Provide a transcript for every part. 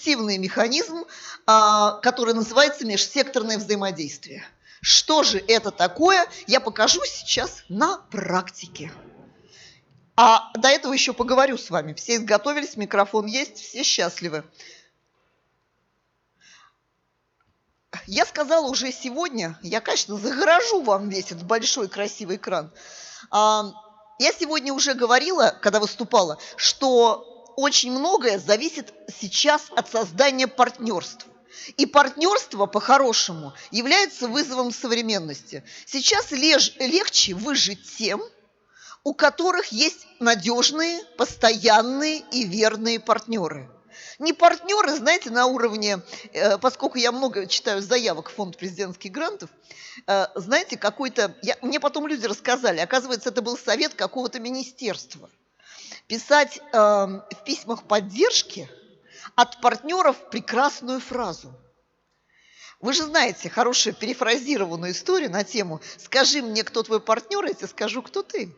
эффективный механизм, который называется межсекторное взаимодействие. Что же это такое, я покажу сейчас на практике. А до этого еще поговорю с вами. Все изготовились, микрофон есть, все счастливы. Я сказала уже сегодня, я, конечно, загоражу вам весь этот большой красивый экран. Я сегодня уже говорила, когда выступала, что очень многое зависит сейчас от создания партнерств. И партнерство, по-хорошему, является вызовом современности. Сейчас легче выжить тем, у которых есть надежные, постоянные и верные партнеры. Не партнеры, знаете, на уровне, поскольку я много читаю заявок в фонд президентских грантов, знаете, мне потом люди рассказали, оказывается, это был совет какого-то министерства. Писать в письмах поддержки от партнеров прекрасную фразу. Вы же знаете хорошую перефразированную историю на тему «Скажи мне, кто твой партнер, я тебе скажу, кто ты».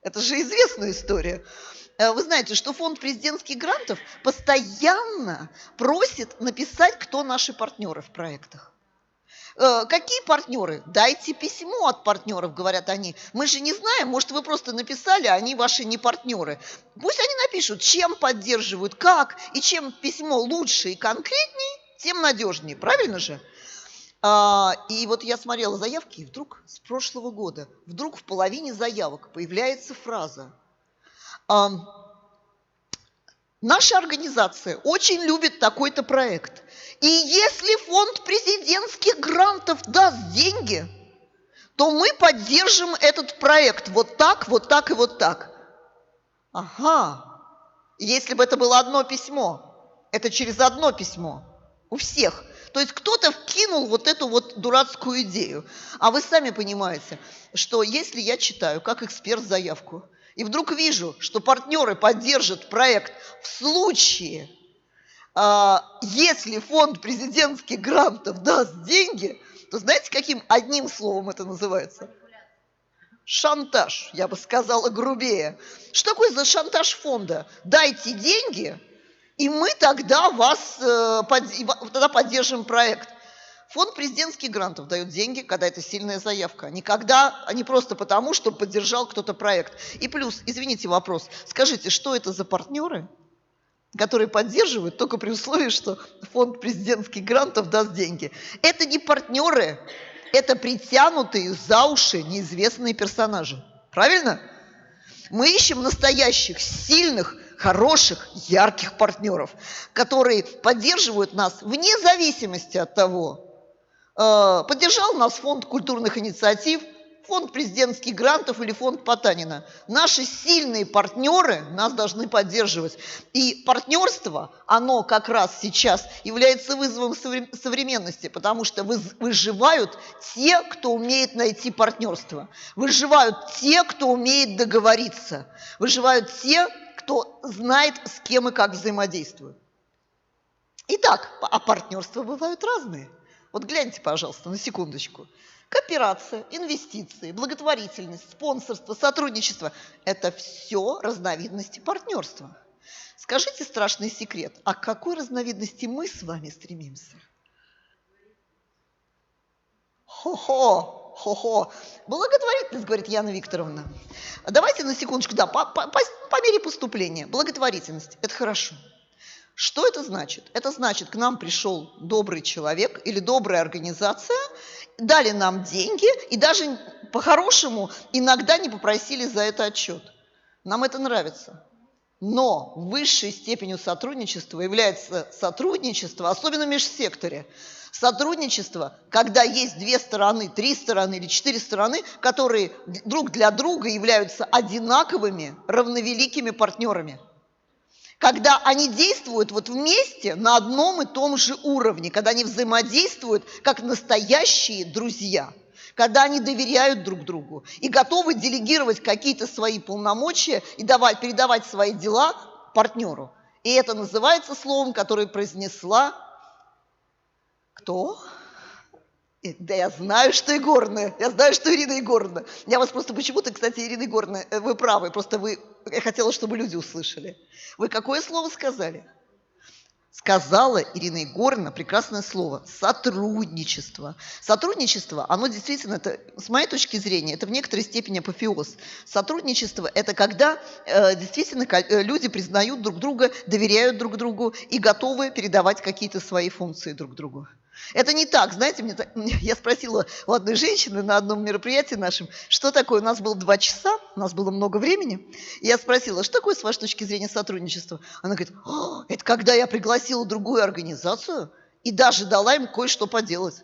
Это же известная история. Вы знаете, что фонд президентских грантов постоянно просит написать, кто наши партнеры в проектах. Какие партнеры? Дайте письмо от партнеров, говорят они. Мы же не знаем, может, вы просто написали, а они ваши не партнеры. Пусть они напишут, чем поддерживают, как, и чем письмо лучше и конкретнее, тем надежнее. Правильно же? И вот я смотрела заявки, и вдруг с прошлого года, вдруг в половине заявок появляется фраза: наша организация очень любит такой-то проект, и если фонд президентских грантов даст деньги, то мы поддержим этот проект вот так, вот так и вот так. Ага, если бы это было одно письмо, это через одно письмо у всех. То есть кто-то вкинул вот эту вот дурацкую идею. А вы сами понимаете, что если я читаю как эксперт заявку, и вдруг вижу, что партнеры поддержат проект в случае, если фонд президентских грантов даст деньги, то знаете, каким одним словом это называется? Шантаж, я бы сказала грубее. Что такое за шантаж фонда? Дайте деньги, и мы тогда тогда поддержим проект. Фонд президентских грантов дает деньги, когда это сильная заявка. Не просто потому, что поддержал кто-то проект. И плюс, извините, вопрос. Скажите, что это за партнеры, которые поддерживают только при условии, что фонд президентских грантов даст деньги? Это не партнеры, это притянутые за уши неизвестные персонажи. Правильно? Мы ищем настоящих, сильных, хороших, ярких партнеров, которые поддерживают нас вне зависимости от того, поддержал нас фонд культурных инициатив, фонд президентских грантов или фонд Потанина. Наши сильные партнеры нас должны поддерживать. И партнерство, оно как раз сейчас является вызовом современности, потому что выживают те, кто умеет найти партнерство. Выживают те, кто умеет договориться. Выживают те, кто знает, с кем и как взаимодействуют. Итак, а партнерства бывают разные. Вот гляньте, пожалуйста, на секундочку. Кооперация, инвестиции, благотворительность, спонсорство, сотрудничество – это все разновидности партнерства. Скажите страшный секрет, а к какой разновидности мы с вами стремимся? Хо-хо. Благотворительность, говорит Яна Викторовна. Давайте на секундочку, да, по мере поступления. Благотворительность – это хорошо. Что это значит? Это значит, к нам пришел добрый человек или добрая организация, дали нам деньги и даже по-хорошему иногда не попросили за это отчет. Нам это нравится. Но высшей степенью сотрудничества является сотрудничество, особенно в межсекторе. Сотрудничество, когда есть 2 стороны, 3 стороны или 4 стороны, которые друг для друга являются одинаковыми, равновеликими партнерами. Когда они действуют вот вместе на одном и том же уровне, когда они взаимодействуют как настоящие друзья, когда они доверяют друг другу и готовы делегировать какие-то свои полномочия и передавать свои дела партнеру. И это называется словом, которое произнесла кто? Да я знаю, что Егоровна, я знаю, что Ирина Егоровна. Я вас просто почему-то, кстати, Ирина Егоровна, вы правы, просто я хотела, чтобы люди услышали. Вы какое слово сказали? Сказала Ирина Егоровна прекрасное слово – сотрудничество. Сотрудничество, оно действительно, это, с моей точки зрения, это в некоторой степени апофеоз. Сотрудничество – это когда действительно люди признают друг друга, доверяют друг другу и готовы передавать какие-то свои функции друг другу. Это не так, знаете, я спросила у одной женщины на одном мероприятии нашем, что такое, у нас было 2 часа, у нас было много времени, и я спросила, что такое с вашей точки зрения сотрудничество? Она говорит, это когда я пригласила другую организацию и даже дала им кое-что поделать.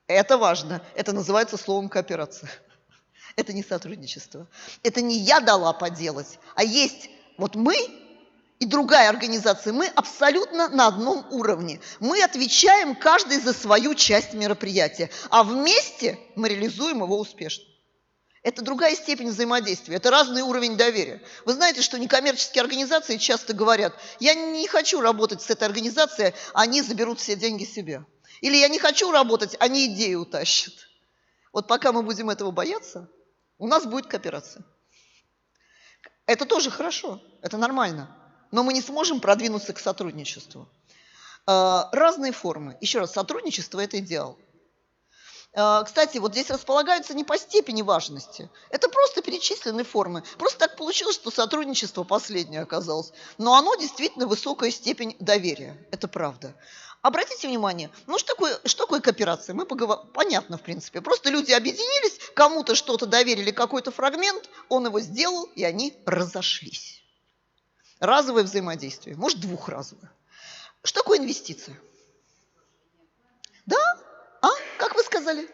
Это важно, это называется словом кооперация. Это не сотрудничество. Это не я дала поделать, а есть вот мы и другая организация, мы абсолютно на одном уровне. Мы отвечаем каждый за свою часть мероприятия, а вместе мы реализуем его успешно. Это другая степень взаимодействия, это разный уровень доверия. Вы знаете, что некоммерческие организации часто говорят, я не хочу работать с этой организацией, они заберут все деньги себе. Или я не хочу работать, они идею утащат. Вот пока мы будем этого бояться, у нас будет кооперация. Это тоже хорошо, это нормально. Но мы не сможем продвинуться к сотрудничеству. Разные формы. Еще раз, сотрудничество – это идеал. Кстати, вот здесь располагаются не по степени важности. Это просто перечисленные формы. Просто так получилось, что сотрудничество последнее оказалось. Но оно действительно высокая степень доверия. Это правда. Обратите внимание, ну что такое кооперация? Понятно, в принципе. Просто люди объединились, кому-то что-то доверили, какой-то фрагмент, он его сделал, и они разошлись. Разовое взаимодействие, может, двухразовое. Что такое инвестиция? Да? Как вы сказали?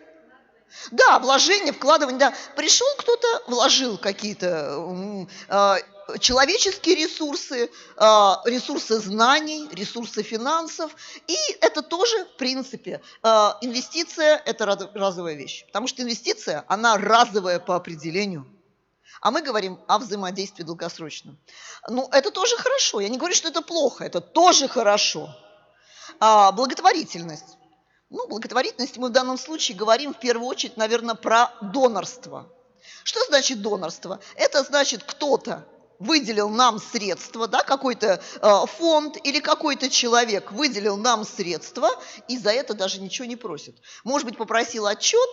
Да, вложение, вкладывание, да. Пришел кто-то, вложил какие-то человеческие ресурсы, ресурсы знаний, ресурсы финансов. И это тоже, в принципе, инвестиция – это разовая вещь. Потому что инвестиция, она разовая по определению. А мы говорим о взаимодействии долгосрочном. Ну, это тоже хорошо. Я не говорю, что это плохо. Это тоже хорошо. Благотворительность. Ну, благотворительность мы в данном случае говорим в первую очередь, наверное, про донорство. Что значит донорство? Это значит, кто-то выделил нам средства, да, какой-то фонд или какой-то человек выделил нам средства и за это даже ничего не просит. Может быть, попросил отчет,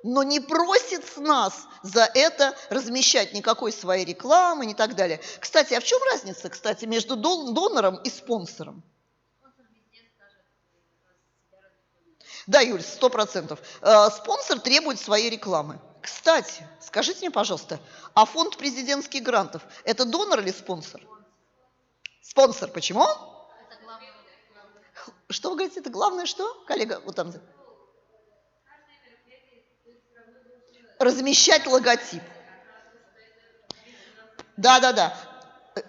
но не просит с нас за это размещать никакой своей рекламы и так далее. Кстати, а в чем разница, между донором и спонсором? Да, Юль, 100%. Спонсор требует своей рекламы. Кстати, скажите мне, пожалуйста, а фонд президентских грантов – это донор или спонсор? Спонсор. Почему? Что вы говорите? Это главное что? Коллега, вот там. Размещать логотип. Да.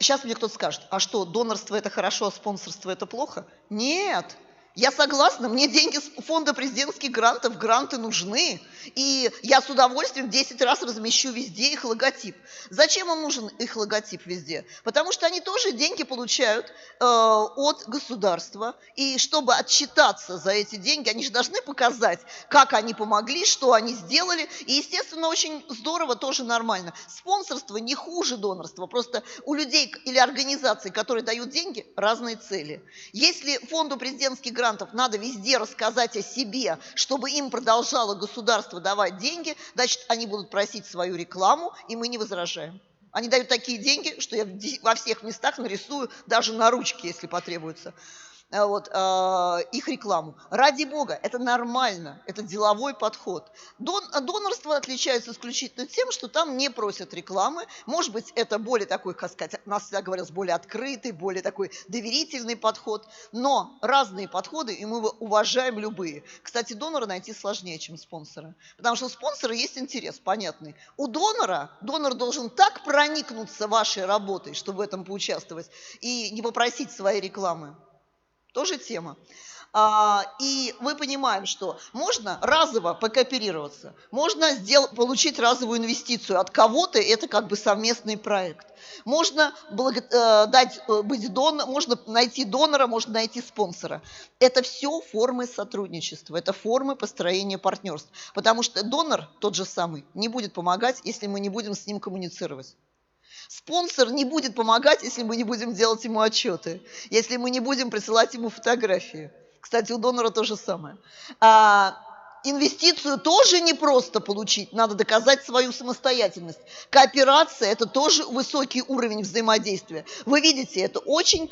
Сейчас мне кто-то скажет, а что, донорство – это хорошо, а спонсорство – это плохо? Нет. Я согласна, мне деньги с фонда президентских грантов, гранты нужны. И я с удовольствием 10 раз размещу везде их логотип. Зачем им нужен их логотип везде? Потому что они тоже деньги получают от государства. И чтобы отчитаться за эти деньги, они же должны показать, как они помогли, что они сделали. И, естественно, очень здорово, тоже нормально. Спонсорство не хуже донорства. Просто у людей или организаций, которые дают деньги, разные цели. Если фонду президентских грантов надо везде рассказать о себе, чтобы им продолжало государство давать деньги, значит, они будут просить свою рекламу, и мы не возражаем. Они дают такие деньги, что я во всех местах нарисую, даже на ручке, если потребуется, их рекламу. Ради бога, это нормально, это деловой подход. Донорство отличается исключительно тем, что там не просят рекламы. Может быть, это более такой, как сказать, у нас всегда говорилось, более открытый, более такой доверительный подход. Но разные подходы, и мы уважаем любые. Кстати, донора найти сложнее, чем спонсора. Потому что у спонсора есть интерес, понятный. У донор должен так проникнуться вашей работой, чтобы в этом поучаствовать, и не попросить своей рекламы. Тоже тема. И мы понимаем, что можно разово покооперироваться, можно получить разовую инвестицию от кого-то, это как бы совместный проект. Можно можно найти донора, можно найти спонсора. Это все формы сотрудничества, это формы построения партнерств. Потому что донор, тот же самый, не будет помогать, если мы не будем с ним коммуницировать. Спонсор не будет помогать, если мы не будем делать ему отчеты, если мы не будем присылать ему фотографии. Кстати, у донора то же самое. Инвестицию тоже не просто получить, надо доказать свою самостоятельность. Кооперация – это тоже высокий уровень взаимодействия. Вы видите, это очень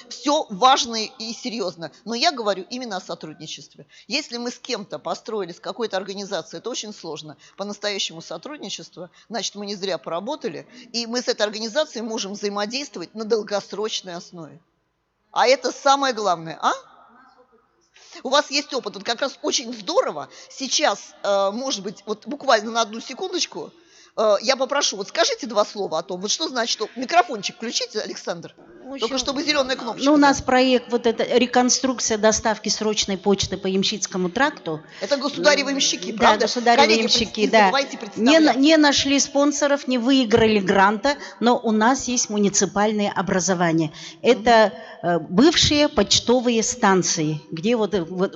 все важно и серьезно. Но я говорю именно о сотрудничестве. Если мы с кем-то построили, с какой-то организацией, это очень сложно. По-настоящему сотрудничество, значит, мы не зря поработали, и мы с этой организацией можем взаимодействовать на долгосрочной основе. А это самое главное, У вас есть опыт, вот как раз очень здорово. Сейчас, может быть, вот буквально на одну секундочку, я попрошу, вот скажите два слова о том, вот что значит, что микрофончик включите, Александр, только чтобы зеленая кнопочка. Ну, у нас проект, вот это реконструкция доставки срочной почты по Ямщицкому тракту. Это государевы ямщики, правда? Да, государевы ямщики, да. Не нашли спонсоров, не выиграли гранта, но у нас есть муниципальные образования. Это бывшие почтовые станции, где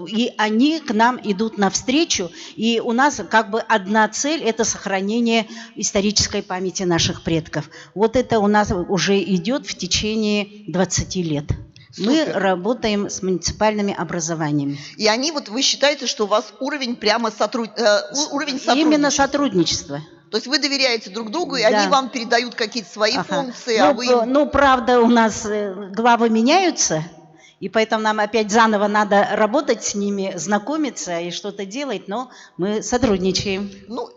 и они к нам идут навстречу, и у нас одна цель – это сохранение исторической памяти наших предков. Вот это у нас уже идет в течение 20 лет. Супер. Мы работаем с муниципальными образованиями. И они, вы считаете, что у вас уровень уровень сотрудничества? Именно сотрудничество. То есть вы доверяете друг другу, и они вам передают какие-то свои функции, правда, у нас главы меняются, и поэтому нам опять заново надо работать с ними, знакомиться и что-то делать, но мы сотрудничаем.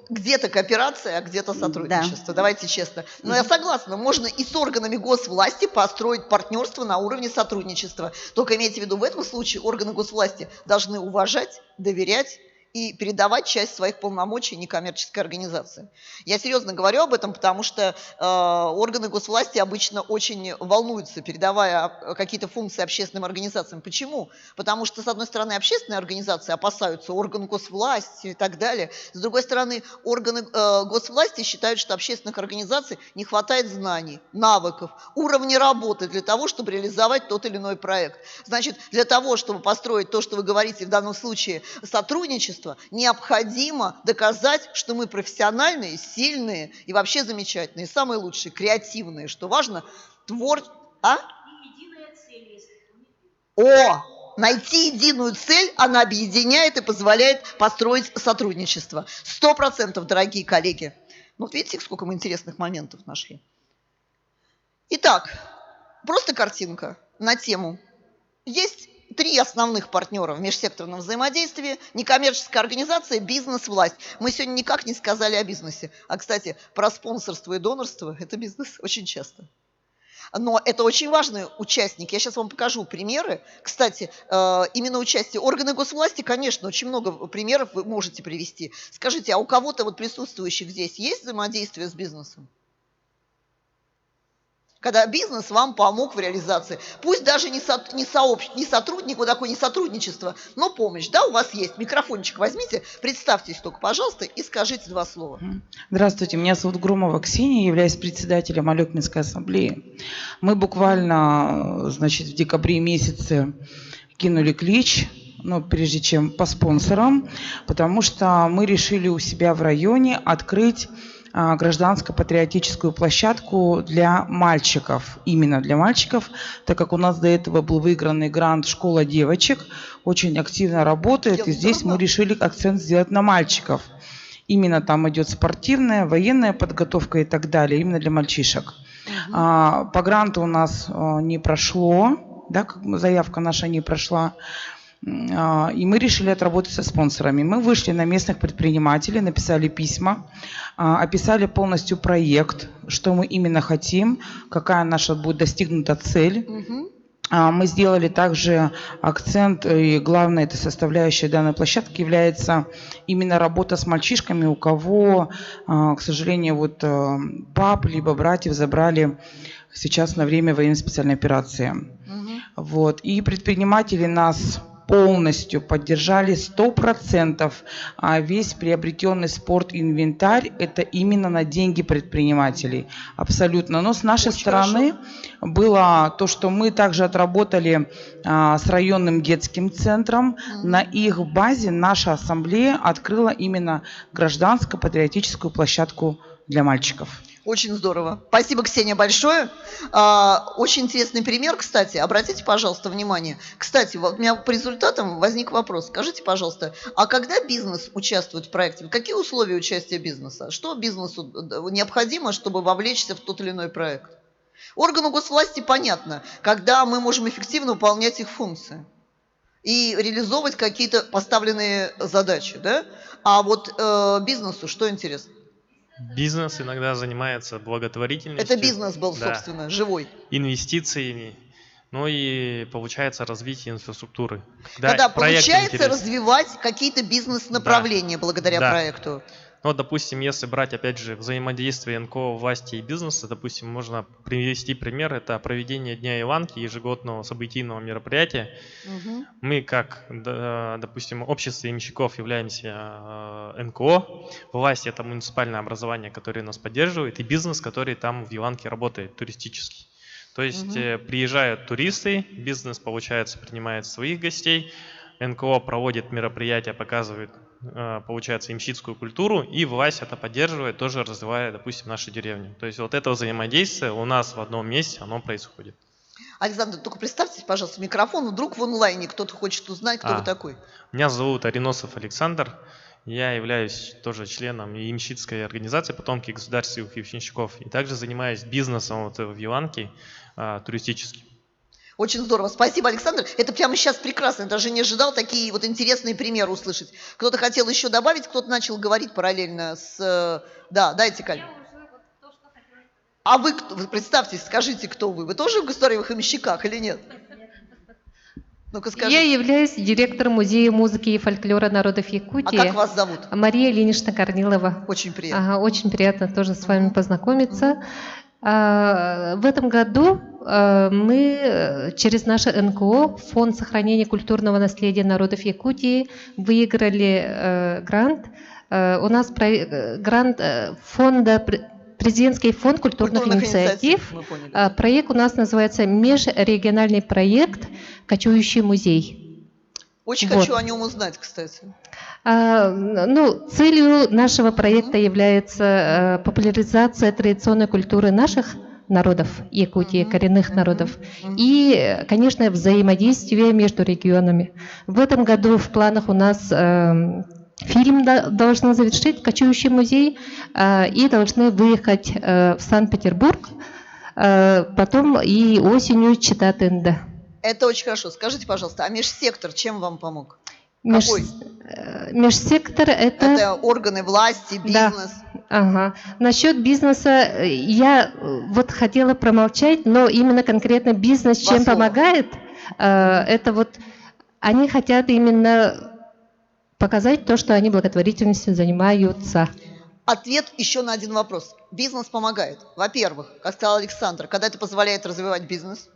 Где-то кооперация, а где-то сотрудничество, давайте честно. Но я согласна, можно и с органами госвласти построить партнерство на уровне сотрудничества. Только имейте в виду, в этом случае органы госвласти должны уважать, доверять и передавать часть своих полномочий некоммерческой организации. Я серьезно говорю об этом, потому что органы госвласти обычно очень волнуются, передавая какие-то функции общественным организациям. Почему? Потому что, с одной стороны, общественные организации опасаются органов госвласти и так далее. С другой стороны, органы госвласти считают, что общественных организаций не хватает знаний, навыков, уровня работы для того, чтобы реализовать тот или иной проект. Значит, для того, чтобы построить то, что вы говорите в данном случае, сотрудничество, необходимо доказать, что мы профессиональные, сильные и вообще замечательные, самые лучшие, креативные, что важно, найти единую цель, она объединяет и позволяет построить сотрудничество. 100%, дорогие коллеги. Видите, сколько мы интересных моментов нашли. Итак, просто картинка на тему. Есть 3 основных партнера в межсекторном взаимодействии: некоммерческая организация, бизнес, власть. Мы сегодня никак не сказали о бизнесе. А, кстати, про спонсорство и донорство – это бизнес очень часто. Но это очень важный участник. Я сейчас вам покажу примеры. Кстати, именно участие органы госвласти, конечно, очень много примеров вы можете привести. Скажите, а у кого-то присутствующих здесь есть взаимодействие с бизнесом? Когда бизнес вам помог в реализации. Пусть даже не сотрудник, не сотрудничество, но помощь. Да, у вас есть. Микрофончик возьмите, представьтесь только, пожалуйста, и скажите 2 слова. Здравствуйте, меня зовут Громова Ксения, являюсь председателем Алекминской ассамблеи. Мы буквально, в декабре месяце кинули клич, прежде чем по спонсорам, потому что мы решили у себя в районе открыть гражданско-патриотическую площадку для мальчиков, именно для мальчиков, так как у нас до этого был выигранный грант «Школа девочек», очень активно работает, и здесь мы решили акцент сделать на мальчиков. Именно там идет спортивная, военная подготовка и так далее, именно для мальчишек. По гранту у нас не прошло, заявка наша не прошла. И мы решили отработать со спонсорами. Мы вышли на местных предпринимателей, написали письма, описали полностью проект, что мы именно хотим, какая наша будет достигнута цель. Мы сделали также акцент, и главной этой составляющей данной площадки является именно работа с мальчишками, у кого, к сожалению, пап либо братьев забрали сейчас на время военной специальной операции. И предприниматели нас полностью поддержали 100%, а весь приобретенный спорт-инвентарь – это именно на деньги предпринимателей. Абсолютно. Но с нашей стороны было то, что мы также отработали с районным детским центром. На их базе наша ассамблея открыла именно гражданско-патриотическую площадку для мальчиков. Очень здорово. Спасибо, Ксения, большое. Очень интересный пример, кстати. Обратите, пожалуйста, внимание. Кстати, у меня по результатам возник вопрос. Скажите, пожалуйста, а когда бизнес участвует в проекте? Какие условия участия бизнеса? Что бизнесу необходимо, чтобы вовлечься в тот или иной проект? Органу госвласти понятно, когда мы можем эффективно выполнять их функции и реализовывать какие-то поставленные задачи, да? А вот бизнесу что интересно? Бизнес иногда занимается благотворительностью. Это бизнес был, собственно, да, живой. Инвестициями, ну и получается развитие инфраструктуры. Когда получается развивать какие-то бизнес-направления, да, благодаря, да, проекту. Ну, допустим, если брать, опять же, взаимодействие НКО, власти и бизнеса, допустим, можно привести пример, это проведение Дня Иванки, ежегодного событийного мероприятия. Угу. Мы, как, допустим, общество ямщиков являемся НКО, власть — это муниципальное образование, которое нас поддерживает, и бизнес, который там в Иванке работает, туристический. То есть приезжают туристы, бизнес, получается, принимает своих гостей, НКО проводит мероприятия, показывает, получается, ямщицкую культуру, и власть это поддерживает, тоже развивая, допустим, нашу деревню. То есть вот это взаимодействие у нас в одном месте, оно происходит. Александр, только представьте, пожалуйста, микрофон, вдруг в онлайне кто-то хочет узнать, кто вы такой. Меня зовут Ариносов Александр, я являюсь тоже членом ямщицкой организации «Потомки государственных ямщиков», и также занимаюсь бизнесом вот в Иванке, туристическим. Очень здорово. Спасибо, Александр. Это прямо сейчас прекрасно. Я даже не ожидал такие вот интересные примеры услышать. Кто-то хотел еще добавить, кто-то начал говорить параллельно с... Да, дайте, Каль. А вы представьтесь, скажите, кто вы? Вы тоже в государственных ямщиках или нет? Ну-ка скажите. Я являюсь директором Музея музыки и фольклора народов Якутии. А как вас зовут? Мария Ильинична Корнилова. Очень приятно. Ага, очень приятно тоже с вами познакомиться. В этом году мы через наше НКО, Фонд сохранения культурного наследия народов Якутии, выиграли грант. У нас грант фонда, президентский фонд культурных инициатив. Проект у нас называется межрегиональный проект «Кочующий музей». Очень хочу о нем узнать, кстати. Целью нашего проекта является популяризация традиционной культуры наших народов Якутии, коренных народов, и, конечно, взаимодействие между регионами. В этом году в планах у нас фильм должны завершить «Кочующий музей» и должны выехать в Санкт-Петербург, потом и осенью Чита-Тында. Это очень хорошо. Скажите, пожалуйста, а межсектор чем вам помог? Межсектор это органы власти, бизнес. Да. Ага. Насчет бизнеса я вот хотела промолчать, но именно конкретно бизнес чем помогает, это вот они хотят именно показать то, что они благотворительностью занимаются. Ответ еще на один вопрос. Бизнес помогает. Во-первых, как сказал Александр, когда это позволяет развивать бизнес.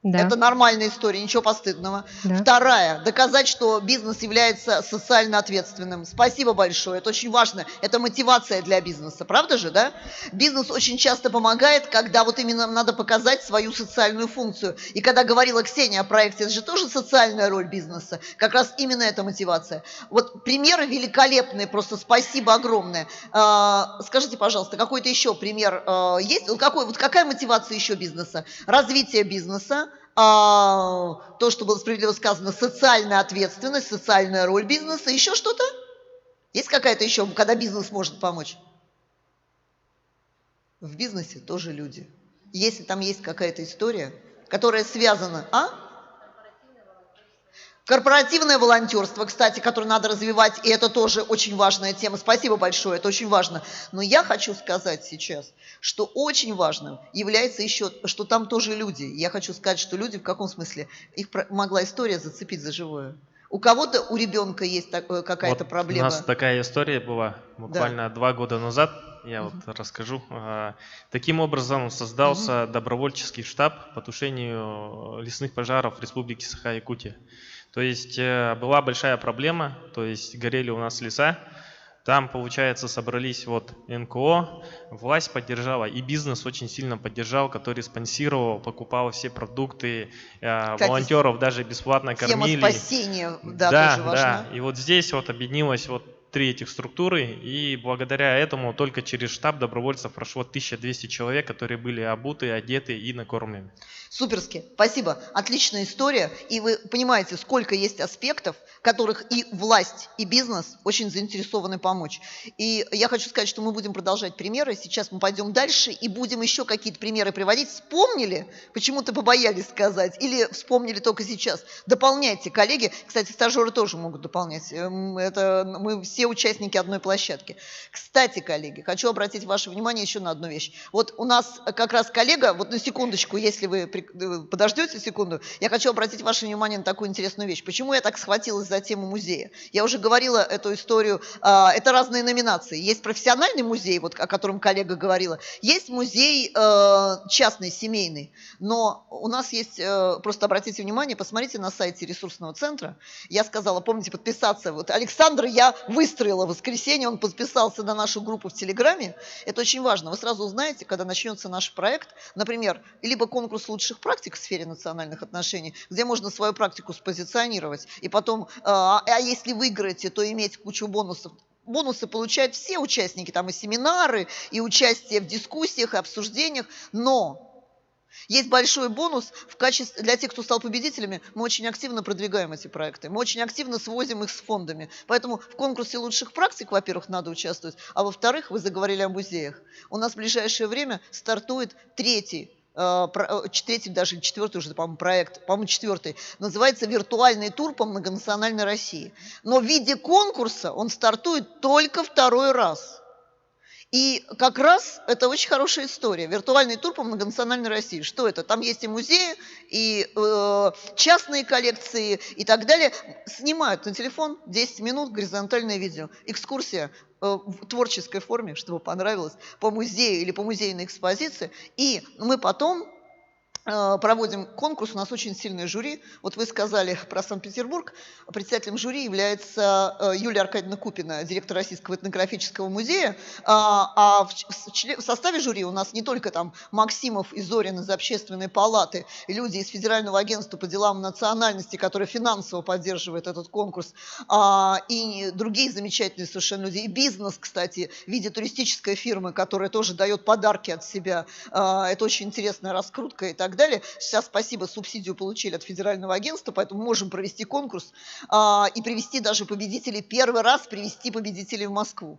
Да. Это нормальная история, ничего постыдного. Да. Вторая, доказать, что бизнес является социально ответственным. Спасибо большое, это очень важно. Это мотивация для бизнеса, правда же, да? Бизнес очень часто помогает, когда вот именно надо показать свою социальную функцию. И когда говорила Ксения о проекте, это же тоже социальная роль бизнеса. Как раз именно эта мотивация. Вот примеры великолепные, просто спасибо огромное. Скажите, пожалуйста, какой-то еще пример есть? Какая мотивация еще бизнеса? Развитие бизнеса. То, что было справедливо сказано, социальная ответственность, социальная роль бизнеса, еще что-то? Есть какая-то еще, когда бизнес может помочь? В бизнесе тоже люди. Если там есть какая-то история, которая связана... Корпоративное волонтерство, кстати, которое надо развивать, и это тоже очень важная тема. Спасибо большое, это очень важно. Но я хочу сказать сейчас, что очень важным является еще, что там тоже люди. Я хочу сказать, что люди в каком смысле? Их могла история зацепить за живое. У кого-то, у ребенка есть какая-то проблема. У нас такая история была буквально 2 года назад. Я вот расскажу. Таким образом создался добровольческий штаб по тушению лесных пожаров в Республике Саха-Якутия. То есть была большая проблема, то есть горели у нас леса. Там, получается, собрались вот НКО, власть поддержала, и бизнес очень сильно поддержал, который спонсировал, покупал все продукты, волонтеров даже бесплатно кормили. Тема спасения, тоже важна. И вот здесь вот объединилось вот 3 этих структуры, и благодаря этому только через штаб добровольцев прошло 1200 человек, которые были обуты, одеты и накормлены. Суперски, спасибо. Отличная история. И вы понимаете, сколько есть аспектов, которых и власть, и бизнес очень заинтересованы помочь. И я хочу сказать, что мы будем продолжать примеры. Сейчас мы пойдем дальше и будем еще какие-то примеры приводить. Вспомнили? Почему-то побоялись сказать. Или вспомнили только сейчас. Дополняйте, коллеги. Кстати, стажеры тоже могут дополнять. Это мы все участники одной площадки. Кстати, коллеги, хочу обратить ваше внимание еще на одну вещь. Вот у нас как раз коллега, вот на секундочку, если вы подождете секунду, я хочу обратить ваше внимание на такую интересную вещь. Почему я так схватилась за тему музея? Я уже говорила эту историю, это разные номинации. Есть профессиональный музей, вот о котором коллега говорила, есть музей частный, семейный, но у нас есть, просто обратите внимание, посмотрите на сайте ресурсного центра, я сказала, помните, подписаться, вот Александр я выстроила в воскресенье, он подписался на нашу группу в Телеграме, это очень важно, вы сразу узнаете, когда начнется наш проект, например, либо конкурс лучших практик в сфере национальных отношений, где можно свою практику спозиционировать, и потом, если выиграете, то иметь кучу бонусов. Бонусы получают все участники, там и семинары, и участие в дискуссиях, и обсуждениях, но есть большой бонус в качестве, для тех, кто стал победителями, мы очень активно продвигаем эти проекты, мы очень активно свозим их с фондами. Поэтому в конкурсе лучших практик, во-первых, надо участвовать, а во-вторых, вы заговорили о музеях. У нас в ближайшее время стартует третий, даже четвертый уже, по-моему, проект, по-моему, четвертый, называется «Виртуальный тур по многонациональной России». Но в виде конкурса он стартует только второй раз. И как раз это очень хорошая история. Виртуальный тур по многонациональной России. Что это? Там есть и музеи, и частные коллекции, и так далее. Снимают на телефон 10 минут горизонтальное видео. Экскурсия в творческой форме, чтобы понравилось, по музею или по музейной экспозиции. И мы потом проводим конкурс, у нас очень сильное жюри. Вот вы сказали про Санкт-Петербург. Председателем жюри является Юлия Аркадьевна Купина, директор Российского этнографического музея. А в составе жюри у нас не только там Максимов и Зорин из Общественной палаты, и люди из Федерального агентства по делам национальности, которые финансово поддерживают этот конкурс, и другие замечательные совершенно люди. И бизнес, кстати, в виде туристической фирмы, которая тоже дает подарки от себя. Это очень интересная раскрутка и так далее. Сейчас, спасибо, субсидию получили от Федерального агентства, поэтому можем провести конкурс и привести даже победителей, первый раз привести победителей в Москву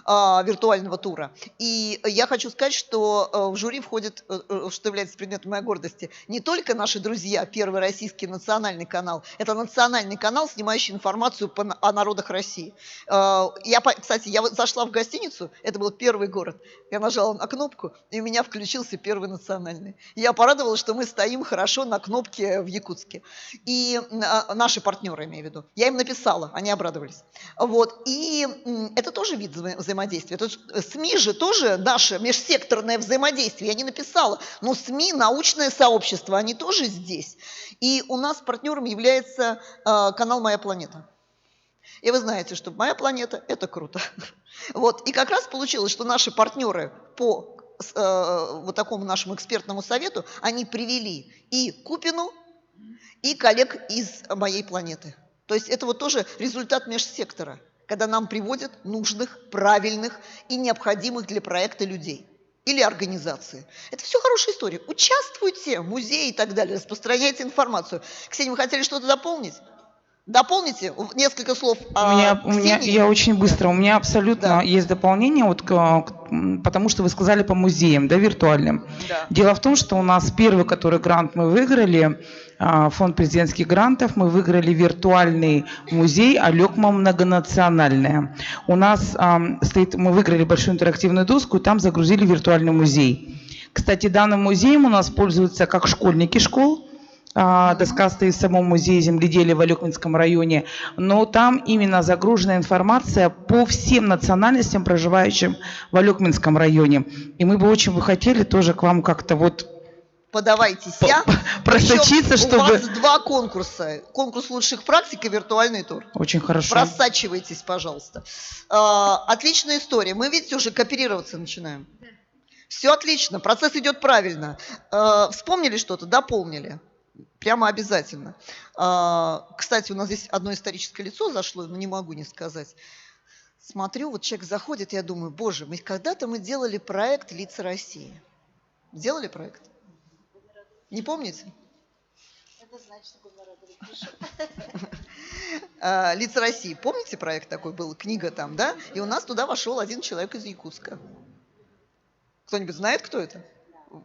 виртуального тура. И я хочу сказать, что в жюри входит, что является предметом моей гордости, не только наши друзья, Первый российский национальный канал, это национальный канал, снимающий информацию о народах России. Кстати, я зашла в гостиницу, это был первый город, я нажала на кнопку, и у меня включился Первый национальный. Я порадовалась, что мы стоим хорошо на кнопке в Якутске. И наши партнеры, имею в виду. Я им написала, они обрадовались. Вот. И это тоже вид взаимодействия. Это СМИ же тоже наше межсекторное взаимодействие. Я не написала, но СМИ, научное сообщество, они тоже здесь. И у нас партнером является канал «Моя планета». И вы знаете, что «Моя планета» – это круто. Вот. И как раз получилось, что наши партнеры по вот такому нашему экспертному совету, они привели и Купину, и коллег из «Моей планеты». То есть это вот тоже результат межсектора, когда нам приводят нужных, правильных и необходимых для проекта людей или организации. Это все хорошая история. Участвуйте, музеи и так далее, распространяйте информацию. Ксения, вы хотели что-то дополнить? Дополните несколько слов. Я очень быстро. У меня абсолютно есть дополнение, вот, потому что вы сказали по музеям, да, виртуальным. Да. Дело в том, что у нас первый, который грант мы выиграли, фонд президентских грантов, мы выиграли виртуальный музей «Алекма многонациональная». У нас мы выиграли большую интерактивную доску, и там загрузили виртуальный музей. Кстати, данным музеем у нас пользуются как школьники школ. Доска стоит в самом музее земледелия в Алекминском районе, но там именно загружена информация по всем национальностям, проживающим в Алекминском районе. И мы бы очень хотели тоже к вам как-то вот подавайтесь, просочиться, чтобы... У вас 2 конкурса. Конкурс лучших практик и виртуальный тур. Очень хорошо. Просачивайтесь, пожалуйста. Отличная история. Мы, видите, уже кооперироваться начинаем. Все отлично, процесс идет правильно. Вспомнили что-то, дополнили. Прямо обязательно. Кстати, у нас здесь одно историческое лицо зашло, но не могу не сказать. смотрю, вот человек заходит, я думаю, боже, когда-то мы делали проект «Лица России». Делали проект? Не помните? Это значит, «Лица России». Помните, проект такой был, книга там, да? И у нас туда вошел один человек из Якутска. Кто-нибудь знает, кто это?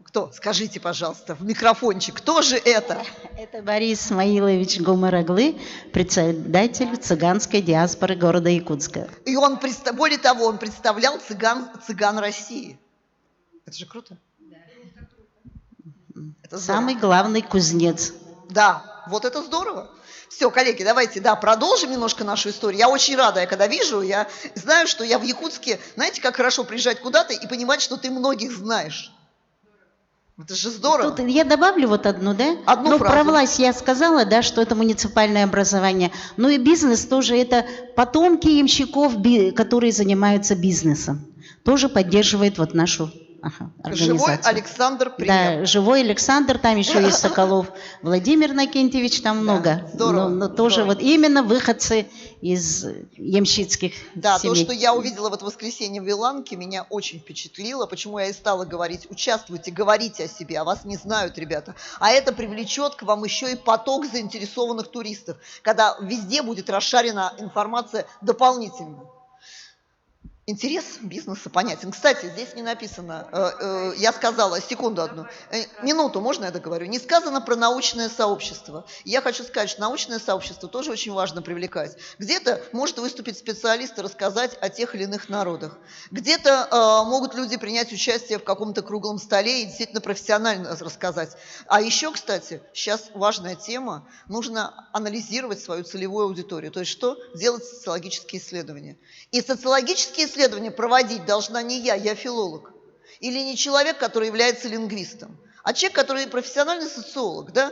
Кто? Скажите, пожалуйста, в микрофончик, кто же это? Это Борис Исмаилович Гумараглы, председатель цыганской диаспоры города Якутска. И он, более того, он представлял цыган России. Это же круто. Это самый главный кузнец. Да, вот это здорово. Все, коллеги, давайте, продолжим немножко нашу историю. Я очень рада, я когда вижу, я знаю, что я в Якутске, знаете, как хорошо приезжать куда-то и понимать, что ты многих знаешь. Это же здорово. Тут я добавлю вот одну, да? Одну фразу. Про власть я сказала, да, что это муниципальное образование. Ну и бизнес тоже, это потомки ямщиков, которые занимаются бизнесом. Тоже поддерживает вот нашу организацию. Живой Александр, пример. Да, живой Александр, там еще есть Соколов Владимир Накентьевич, там много. Здорово. Но тоже здорово. Вот именно выходцы из ямщицких Да, семей. то, что я увидела в это воскресенье в Виланке, меня очень впечатлило. Почему я и стала говорить, участвуйте, говорите о себе, а вас не знают, ребята. А это привлечет к вам еще и поток заинтересованных туристов, когда везде будет расшарена информация дополнительно. Интерес бизнеса понятен. Кстати, здесь не написано, я сказала, секунду одну, минуту, можно я договорю? Не сказано про научное сообщество. Я хочу сказать, что научное сообщество тоже очень важно привлекать. Где-то может выступить специалист и рассказать о тех или иных народах. Где-то могут люди принять участие в каком-то круглом столе и действительно профессионально рассказать. А еще, кстати, сейчас важная тема, нужно анализировать свою целевую аудиторию. То есть что? Делать социологические исследования. И социологические исследования проводить должна не я филолог, или не человек, который является лингвистом, а человек, который профессиональный социолог. Да?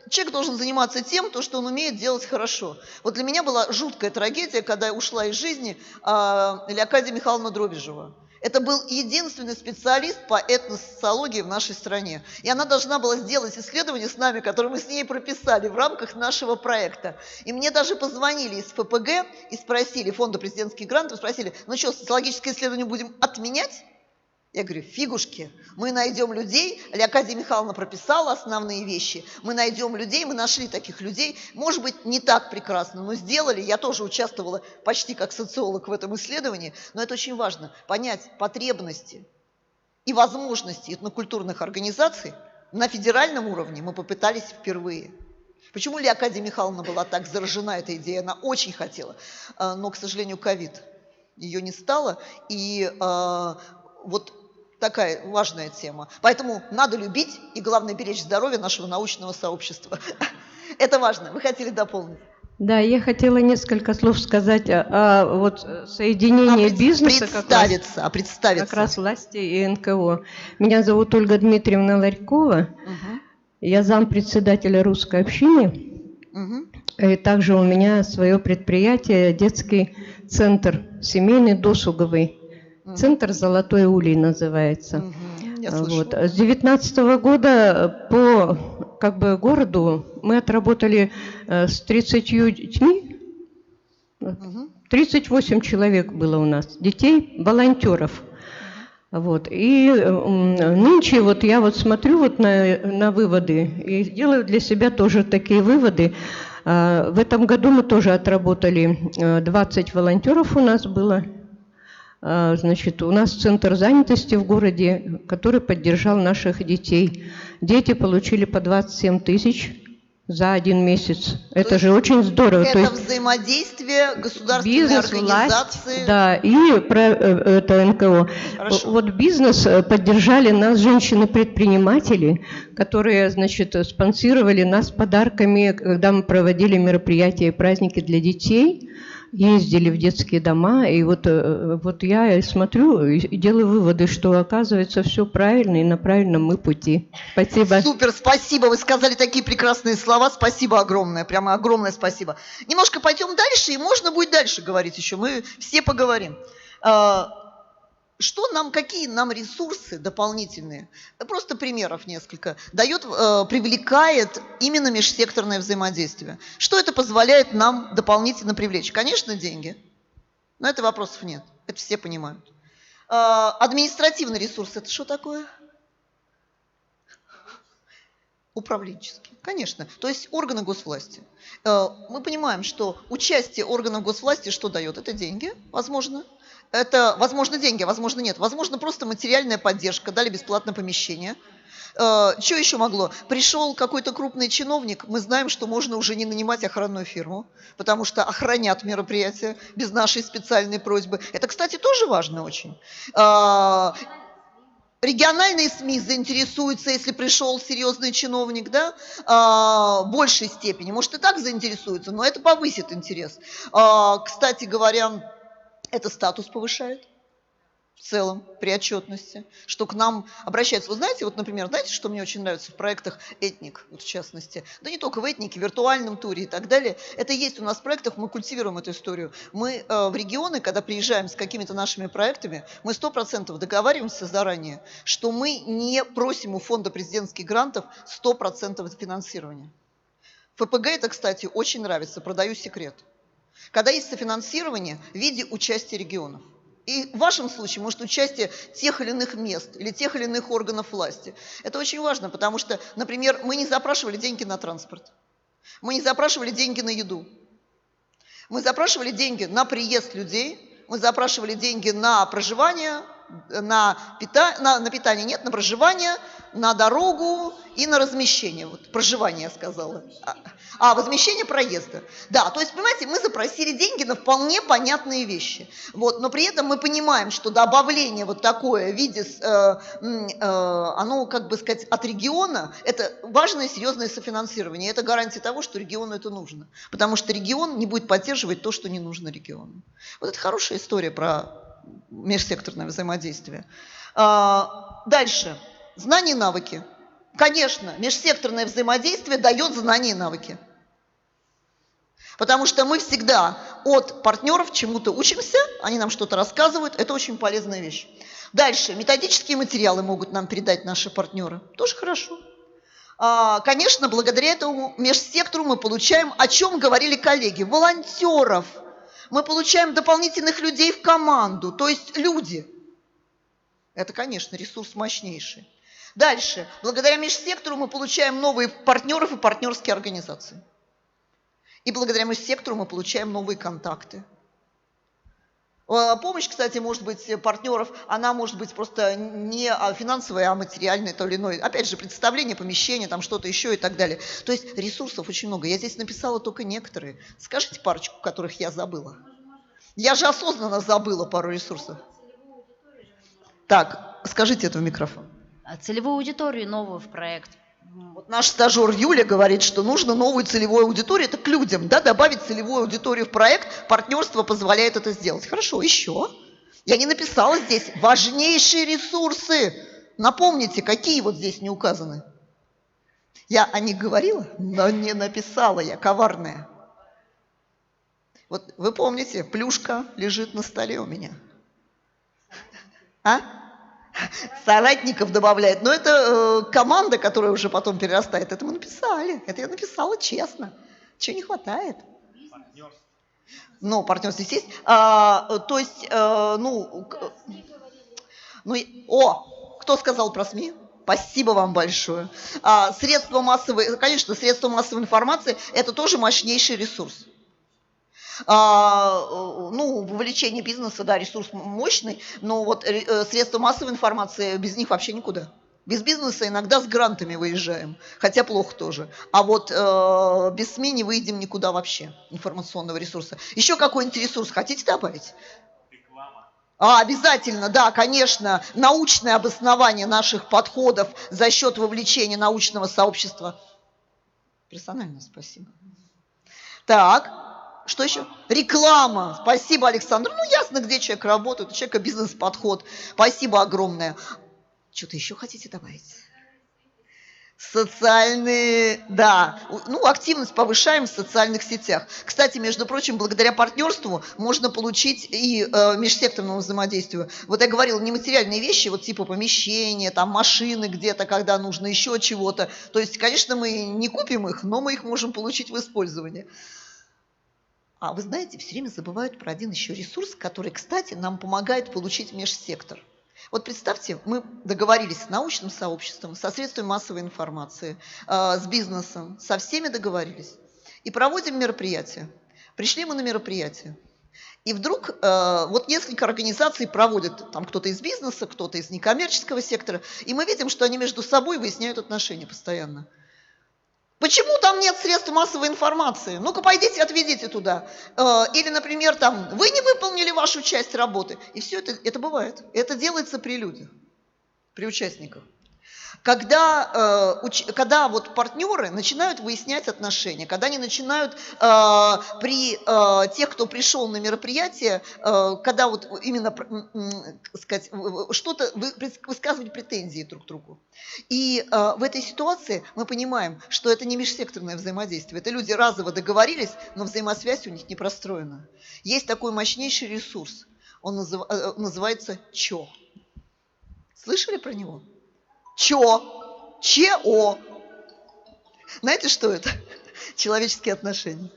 Человек должен заниматься тем, что он умеет делать хорошо. Вот для меня была жуткая трагедия, когда ушла из жизни Леокадия Михайловна Дробежева. Это был единственный специалист по этносоциологии в нашей стране. И она должна была сделать исследование с нами, которое мы с ней прописали в рамках нашего проекта. И мне даже позвонили из ФПГ и спросили, фонда президентских грантов, спросили, ну что, социологическое исследование будем отменять? Я говорю, фигушки, мы найдем людей, Леокадия Михайловна прописала основные вещи, мы найдем людей, мы нашли таких людей, может быть, не так прекрасно, но сделали, я тоже участвовала почти как социолог в этом исследовании, но это очень важно, понять потребности и возможности этнокультурных организаций на федеральном уровне мы попытались впервые. Почему Леокадия Михайловна была так заражена этой идеей? Она очень хотела, но, к сожалению, ковид ее не стало, и вот такая важная тема. Поэтому надо любить и, главное, беречь здоровье нашего научного сообщества. Это важно. Вы хотели дополнить? Да, я хотела несколько слов сказать о вот соединении бизнеса как раз власти и НКО. Меня зовут Ольга Дмитриевна Ларькова. Я зампредседателя русской общины. И также у меня свое предприятие, детский центр, семейный досуговый. Центр «Золотой улей» называется. Вот. С 2019 года по городу мы отработали с 30 детьми. 38 человек было у нас, детей, волонтеров. Вот. И нынче вот я вот смотрю вот на выводы и делаю для себя тоже такие выводы. В этом году мы тоже отработали 20 волонтеров у нас было. Значит, у нас центр занятости в городе, который поддержал наших детей. Дети получили по 27 тысяч за 1 месяц. Это же очень здорово. Это взаимодействие государственной бизнес, организации. Власть, да, и это НКО. Хорошо. Вот бизнес поддержали нас женщины-предприниматели, которые, значит, спонсировали нас подарками, когда мы проводили мероприятия и праздники для детей. Ездили в детские дома, и вот я смотрю и делаю выводы, что оказывается все правильно, и на правильном мы пути. Спасибо. Супер, спасибо, вы сказали такие прекрасные слова, спасибо огромное, прямо огромное спасибо. Немножко пойдем дальше, и можно будет дальше говорить еще, мы все поговорим. Что нам, какие нам ресурсы дополнительные, просто примеров несколько, привлекает именно межсекторное взаимодействие? Что это позволяет нам дополнительно привлечь? Конечно, деньги. Но это вопросов нет. Это все понимают. Административный ресурс – это что такое? Управленческий, конечно. То есть органы госвласти. Мы понимаем, что участие органов госвласти что дает? Это деньги, возможно. Это, возможно, деньги, а возможно, нет. Возможно, просто материальная поддержка, дали бесплатное помещение. Что еще могло? Пришел какой-то крупный чиновник, мы знаем, что можно уже не нанимать охранную фирму, потому что охранят мероприятия без нашей специальной просьбы. Это, кстати, тоже важно очень. Региональные СМИ заинтересуются, если пришел серьезный чиновник, да, в большей степени. Может, и так заинтересуются, но это повысит интерес. Кстати говоря, это статус повышает в целом при отчетности, что к нам обращаются. Вы знаете, вот, например, знаете, что мне очень нравится в проектах «Этник», вот в частности, да не только в «Этнике», в виртуальном туре и так далее. Это есть у нас в проектах, мы культивируем эту историю. Мы в регионы, когда приезжаем с какими-то нашими проектами, мы 100% договариваемся заранее, что мы не просим у фонда президентских грантов 100% финансирования. ФПГ это, кстати, очень нравится, продаю секрет. Когда есть софинансирование в виде участия регионов. И в вашем случае, может, участие тех или иных мест или тех или иных органов власти. Это очень важно, потому что, например, мы не запрашивали деньги на транспорт. Мы не запрашивали деньги на еду. Мы запрашивали деньги на приезд людей. Мы запрашивали деньги на проживание, на питание нет, на проживание, на дорогу и на размещение. Вот проживание я сказала. Возмещение проезда. Да, то есть, понимаете, мы запросили деньги на вполне понятные вещи. Вот, но при этом мы понимаем, что добавление вот такое в виде, оно, как бы сказать, от региона, это важное, серьезное софинансирование. Это гарантия того, что региону это нужно. Потому что регион не будет поддерживать то, что не нужно региону. Вот это хорошая история про межсекторное взаимодействие. Дальше. Знания и навыки. Конечно, межсекторное взаимодействие дает знания и навыки. Потому что мы всегда от партнеров чему-то учимся, они нам что-то рассказывают, это очень полезная вещь. Дальше. Методические материалы могут нам передать наши партнеры. Тоже хорошо. Конечно, благодаря этому межсектору мы получаем, о чем говорили коллеги, волонтеров. Мы получаем дополнительных людей в команду, то есть люди. Это, конечно, ресурс мощнейший. Дальше. Благодаря межсектору мы получаем новые партнеров и партнерские организации. И благодаря межсектору мы получаем новые контакты. Помощь, кстати, может быть, партнеров, она может быть просто не финансовая, а материальная, то или иное. Опять же, представление, помещение, там что-то еще и так далее. То есть ресурсов очень много. Я здесь написала только некоторые. Скажите парочку, которых я забыла. Я же осознанно забыла пару ресурсов. Так, скажите это в микрофон. Целевую аудиторию новую в проект. Вот наш стажер Юля говорит, что нужно новую целевую аудиторию, это к людям, да, добавить целевую аудиторию в проект, партнерство позволяет это сделать. Хорошо, еще. Я не написала здесь важнейшие ресурсы. Напомните, какие вот здесь не указаны. Я о них говорила, но не написала, я коварная. Вот вы помните, плюшка лежит на столе у меня. Соратников добавляет. Но это команда, которая уже потом перерастает. Это мы написали. Это я написала честно. Чего не хватает? Партнерство. Ну, партнерство здесь есть. То есть, кто сказал про СМИ? Спасибо вам большое. Средства массовой, конечно, средства массовой информации – это тоже мощнейший ресурс. Вовлечение бизнеса, да, ресурс мощный, но вот средства массовой информации, без них вообще никуда. Без бизнеса иногда с грантами выезжаем, хотя плохо тоже. А вот без СМИ не выйдем никуда вообще, информационного ресурса. Еще какой-нибудь ресурс хотите добавить? Реклама. Обязательно, да, конечно. Научное обоснование наших подходов за счет вовлечения научного сообщества. Персонально спасибо. Так. Что еще? Реклама. Спасибо, Александр. Ясно, где человек работает, у человека бизнес-подход. Спасибо огромное. Что-то еще хотите добавить? Социальные, да. Активность повышаем в социальных сетях. Кстати, между прочим, благодаря партнерству можно получить и межсекторному взаимодействию. Вот я говорила, нематериальные вещи, вот типа помещения, там машины где-то, когда нужно еще чего-то. То есть, конечно, мы не купим их, но мы их можем получить в использовании. А вы знаете, все время забывают про один еще ресурс, который, кстати, нам помогает получить межсектор. Вот представьте, мы договорились с научным сообществом, со средствами массовой информации, с бизнесом, со всеми договорились. И проводим мероприятие. Пришли мы на мероприятие. И вдруг вот несколько организаций проводят, там кто-то из бизнеса, кто-то из некоммерческого сектора, и мы видим, что они между собой выясняют отношения постоянно. Почему там нет средств массовой информации? Ну-ка, пойдите, отведите туда. Или, например, там, вы не выполнили вашу часть работы. И все это бывает. Это делается при людях, при участниках. Когда вот партнеры начинают выяснять отношения, когда они начинают при тех, кто пришел на мероприятие, когда вот именно, сказать, что-то высказывать претензии друг к другу. И в этой ситуации мы понимаем, что это не межсекторное взаимодействие. Это люди разово договорились, но взаимосвязь у них не простроена. Есть такой мощнейший ресурс, он называется ЧО. Слышали про него? ЧО. ЧО. Знаете, что это? Человеческие отношения.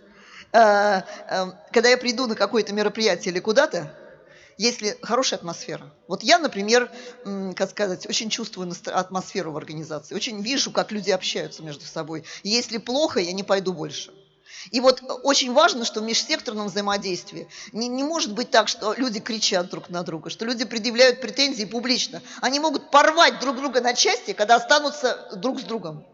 Когда я приду на какое-то мероприятие или куда-то, если хорошая атмосфера. Вот я, например, как сказать, очень чувствую атмосферу в организации, очень вижу, как люди общаются между собой. И если плохо, я не пойду больше. И вот очень важно, что в межсекторном взаимодействии не может быть так, что люди кричат друг на друга, что люди предъявляют претензии публично. Они могут порвать друг друга на части, когда останутся друг с другом.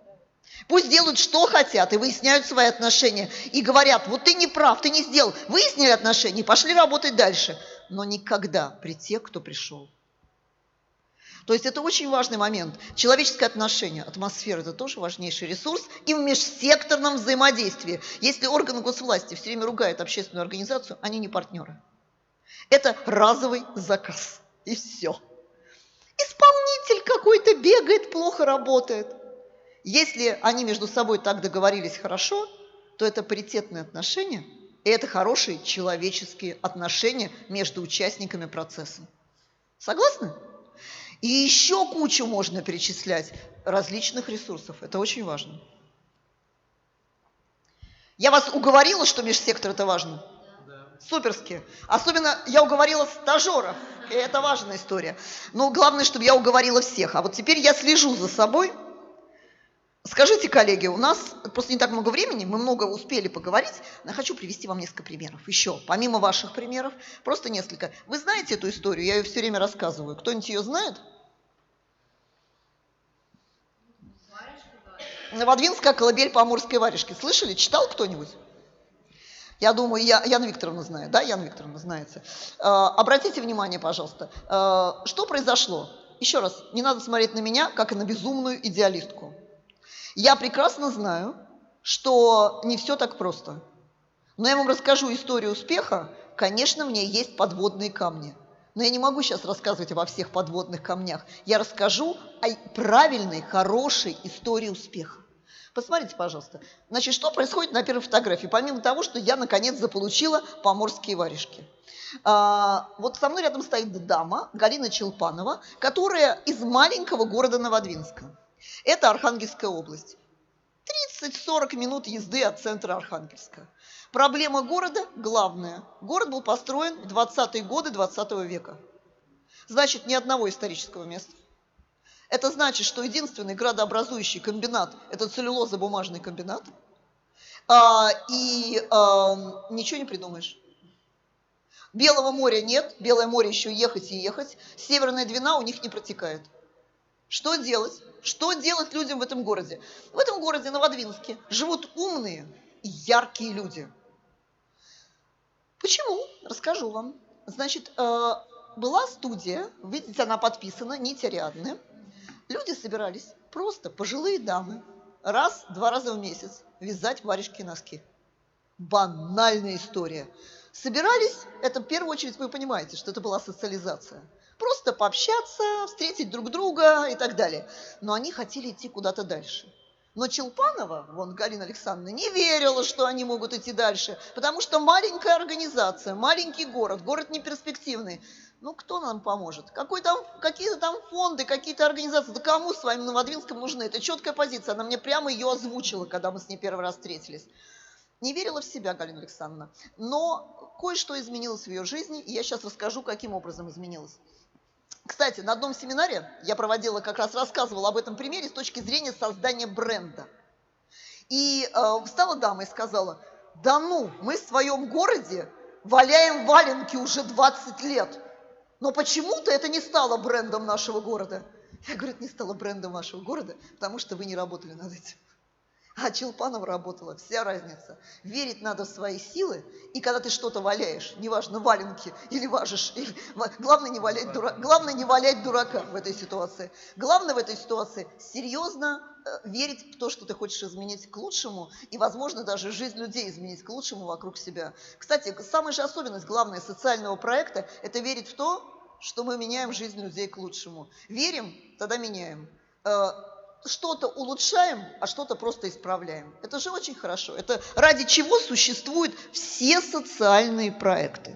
Пусть делают, что хотят, и выясняют свои отношения. И говорят, вот ты не прав, ты не сделал. Выяснили отношения, пошли работать дальше. Но никогда при тех, кто пришел. То есть это очень важный момент. Человеческое отношение, атмосфера – это тоже важнейший ресурс и в межсекторном взаимодействии. Если органы госвласти все время ругают общественную организацию, они не партнеры. Это разовый заказ. И все. Исполнитель какой-то бегает, плохо работает. Если они между собой так договорились хорошо, то это паритетные отношения, и это хорошие человеческие отношения между участниками процесса. Согласны? И еще кучу можно перечислять различных ресурсов. Это очень важно. Я вас уговорила, что межсектор – это важно? Да. Суперски. Особенно я уговорила стажеров. И это важная история. Но главное, чтобы я уговорила всех. А вот теперь я слежу за собой. Скажите, коллеги, у нас просто не так много времени, мы много успели поговорить, но я хочу привести вам несколько примеров. Еще, помимо ваших примеров, просто несколько. Вы знаете эту историю? Я ее все время рассказываю. Кто-нибудь ее знает? Новодвинская колыбель по амурской варежке. Слышали? Читал кто-нибудь? Я думаю, Яна Викторовна знает. Да, Яна Викторовна знаете. Обратите внимание, пожалуйста. Что произошло? Еще раз, не надо смотреть на меня, как и на безумную идеалистку. Я прекрасно знаю, что не все так просто. Но я вам расскажу историю успеха. Конечно, в ней есть подводные камни. Но я не могу сейчас рассказывать обо всех подводных камнях. Я расскажу о правильной, хорошей истории успеха. Посмотрите, пожалуйста. Значит, что происходит на первой фотографии? Помимо того, что я, наконец, заполучила поморские варежки. Вот со мной рядом стоит дама, Галина Челпанова, которая из маленького города Новодвинска. Это Архангельская область. 30-40 минут езды от центра Архангельска. Проблема города главная. Город был построен в 20-е годы 20 века. Значит, ни одного исторического места. Это значит, что единственный градообразующий комбинат – это целлюлозо-бумажный комбинат. Ничего не придумаешь. Белого моря нет, Белое море еще ехать и ехать. Северная Двина у них не протекает. Что делать? Что делать людям в этом городе? В этом городе, Новодвинске, живут умные и яркие люди. Почему? Расскажу вам. Значит, была студия, видите, она подписана, нити Ариадны. Люди собирались, просто пожилые дамы, два раза в месяц вязать варежки и носки. Банальная история. Собирались, это в первую очередь вы понимаете, что это была социализация. Просто пообщаться, встретить друг друга и так далее. Но они хотели идти куда-то дальше. Но Челпанова, Галина Александровна, не верила, что они могут идти дальше, потому что маленькая организация, маленький город неперспективный. Ну, кто нам поможет? Какие-то там фонды, какие-то организации. Да кому с вами Новодвинском нужны? Это четкая позиция. Она мне прямо ее озвучила, когда мы с ней первый раз встретились. Не верила в себя, Галина Александровна. Но кое-что изменилось в ее жизни, и я сейчас расскажу, каким образом изменилось. Кстати, на одном семинаре я проводила, как раз рассказывала об этом примере с точки зрения создания бренда. И встала дама и сказала: да ну, мы в своем городе валяем валенки уже 20 лет, но почему-то это не стало брендом нашего города. Я говорю, это не стало брендом вашего города, потому что вы не работали над этим. А Челпанова работала, вся разница. Верить надо в свои силы, и когда ты что-то валяешь, неважно, валенки или важишь, главное не валять дурака в этой ситуации. Главное в этой ситуации серьезно верить в то, что ты хочешь изменить к лучшему, и, возможно, даже жизнь людей изменить к лучшему вокруг себя. Кстати, самая же особенность, главная, социального проекта – это верить в то, что мы меняем жизнь людей к лучшему. Верим, тогда меняем. Что-то улучшаем, а что-то просто исправляем. Это же очень хорошо. Это ради чего существуют все социальные проекты.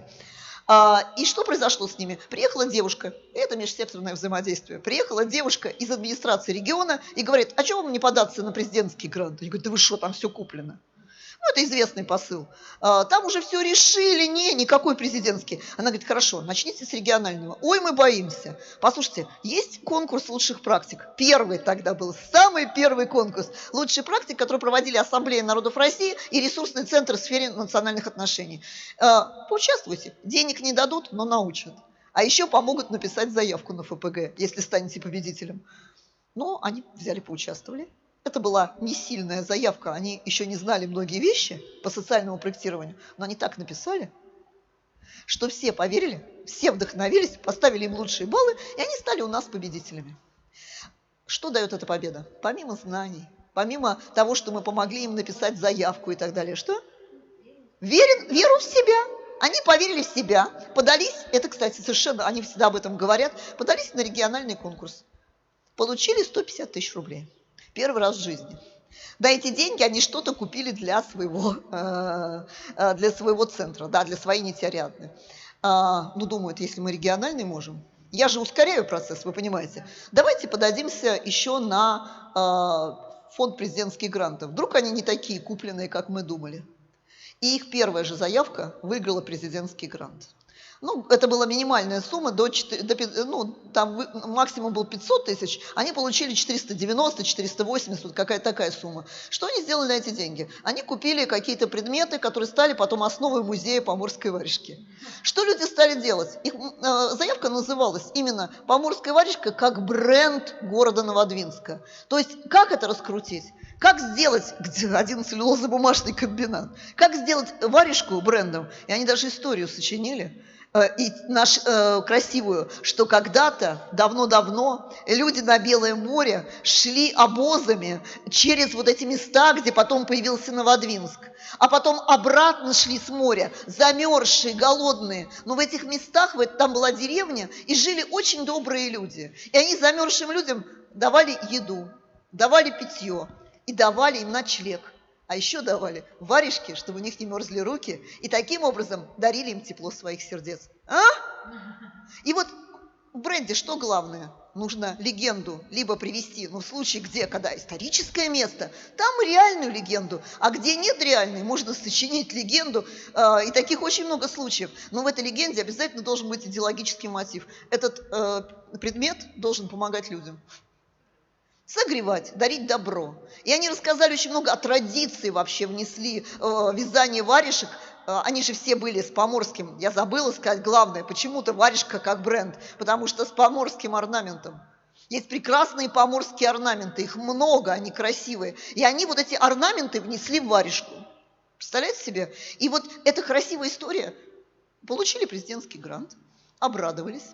И что произошло с ними? Приехала девушка, это межсекторное взаимодействие, приехала девушка из администрации региона и говорит, а чего вам не податься на президентский грант? Они говорят, да вы что, там все куплено. Ну, это известный посыл. Там уже все решили, никакой президентский. Она говорит, хорошо, начните с регионального. Ой, мы боимся. Послушайте, есть конкурс лучших практик. Первый тогда был, самый первый конкурс. Лучший практик, который проводили Ассамблея народов России и ресурсный центр в сфере национальных отношений. Поучаствуйте. Денег не дадут, но научат. А еще помогут написать заявку на ФПГ, если станете победителем. Ну, они взяли, поучаствовали. Это была не сильная заявка, они еще не знали многие вещи по социальному проектированию, но они так написали, что все поверили, все вдохновились, поставили им лучшие баллы, и они стали у нас победителями. Что дает эта победа? Помимо знаний, помимо того, что мы помогли им написать заявку и так далее, что? Веру в себя. Они поверили в себя, подались, это, кстати, совершенно, они всегда об этом говорят, подались на региональный конкурс, получили 150 тысяч рублей. Первый раз в жизни. На эти деньги они что-то купили для своего центра, да, для своей нитиариадны. Ну, думают, если мы региональный можем. Я же ускоряю процесс, вы понимаете. Давайте подадимся еще на фонд президентских грантов. Вдруг они не такие купленные, как мы думали. И их первая же заявка выиграла президентский грант. Ну, это была минимальная сумма, там максимум был 500 тысяч, они получили 490, 480, вот какая-то такая сумма. Что они сделали на эти деньги? Они купили какие-то предметы, которые стали потом основой музея Поморской варежки. Что люди стали делать? Их заявка называлась именно «Поморская варежка» как бренд города Новодвинска. То есть, как это раскрутить? Как сделать, где один целлюлозно-бумажный комбинат, как сделать варежку брендом? И они даже историю сочинили. И красивую, что когда-то, давно-давно, люди на Белое море шли обозами через вот эти места, где потом появился Новодвинск, а потом обратно шли с моря, замерзшие, голодные. Но в этих местах, там была деревня, и жили очень добрые люди. И они замерзшим людям давали еду, давали питье и давали им ночлег. А еще давали варежки, чтобы у них не мерзли руки, и таким образом дарили им тепло своих сердец. И вот в бренде что главное? Нужно легенду либо привести, в случае, когда историческое место, там реальную легенду, а где нет реальной, можно сочинить легенду, и таких очень много случаев. Но в этой легенде обязательно должен быть идеологический мотив. Этот предмет должен помогать людям. Согревать, дарить добро. И они рассказали очень много о традиции вообще, внесли вязание варежек. Они же все были с поморским, я забыла сказать главное, почему-то варежка как бренд, потому что с поморским орнаментом. Есть прекрасные поморские орнаменты, их много, они красивые. И они вот эти орнаменты внесли в варежку. Представляете себе? И вот эта красивая история. Получили президентский грант, обрадовались.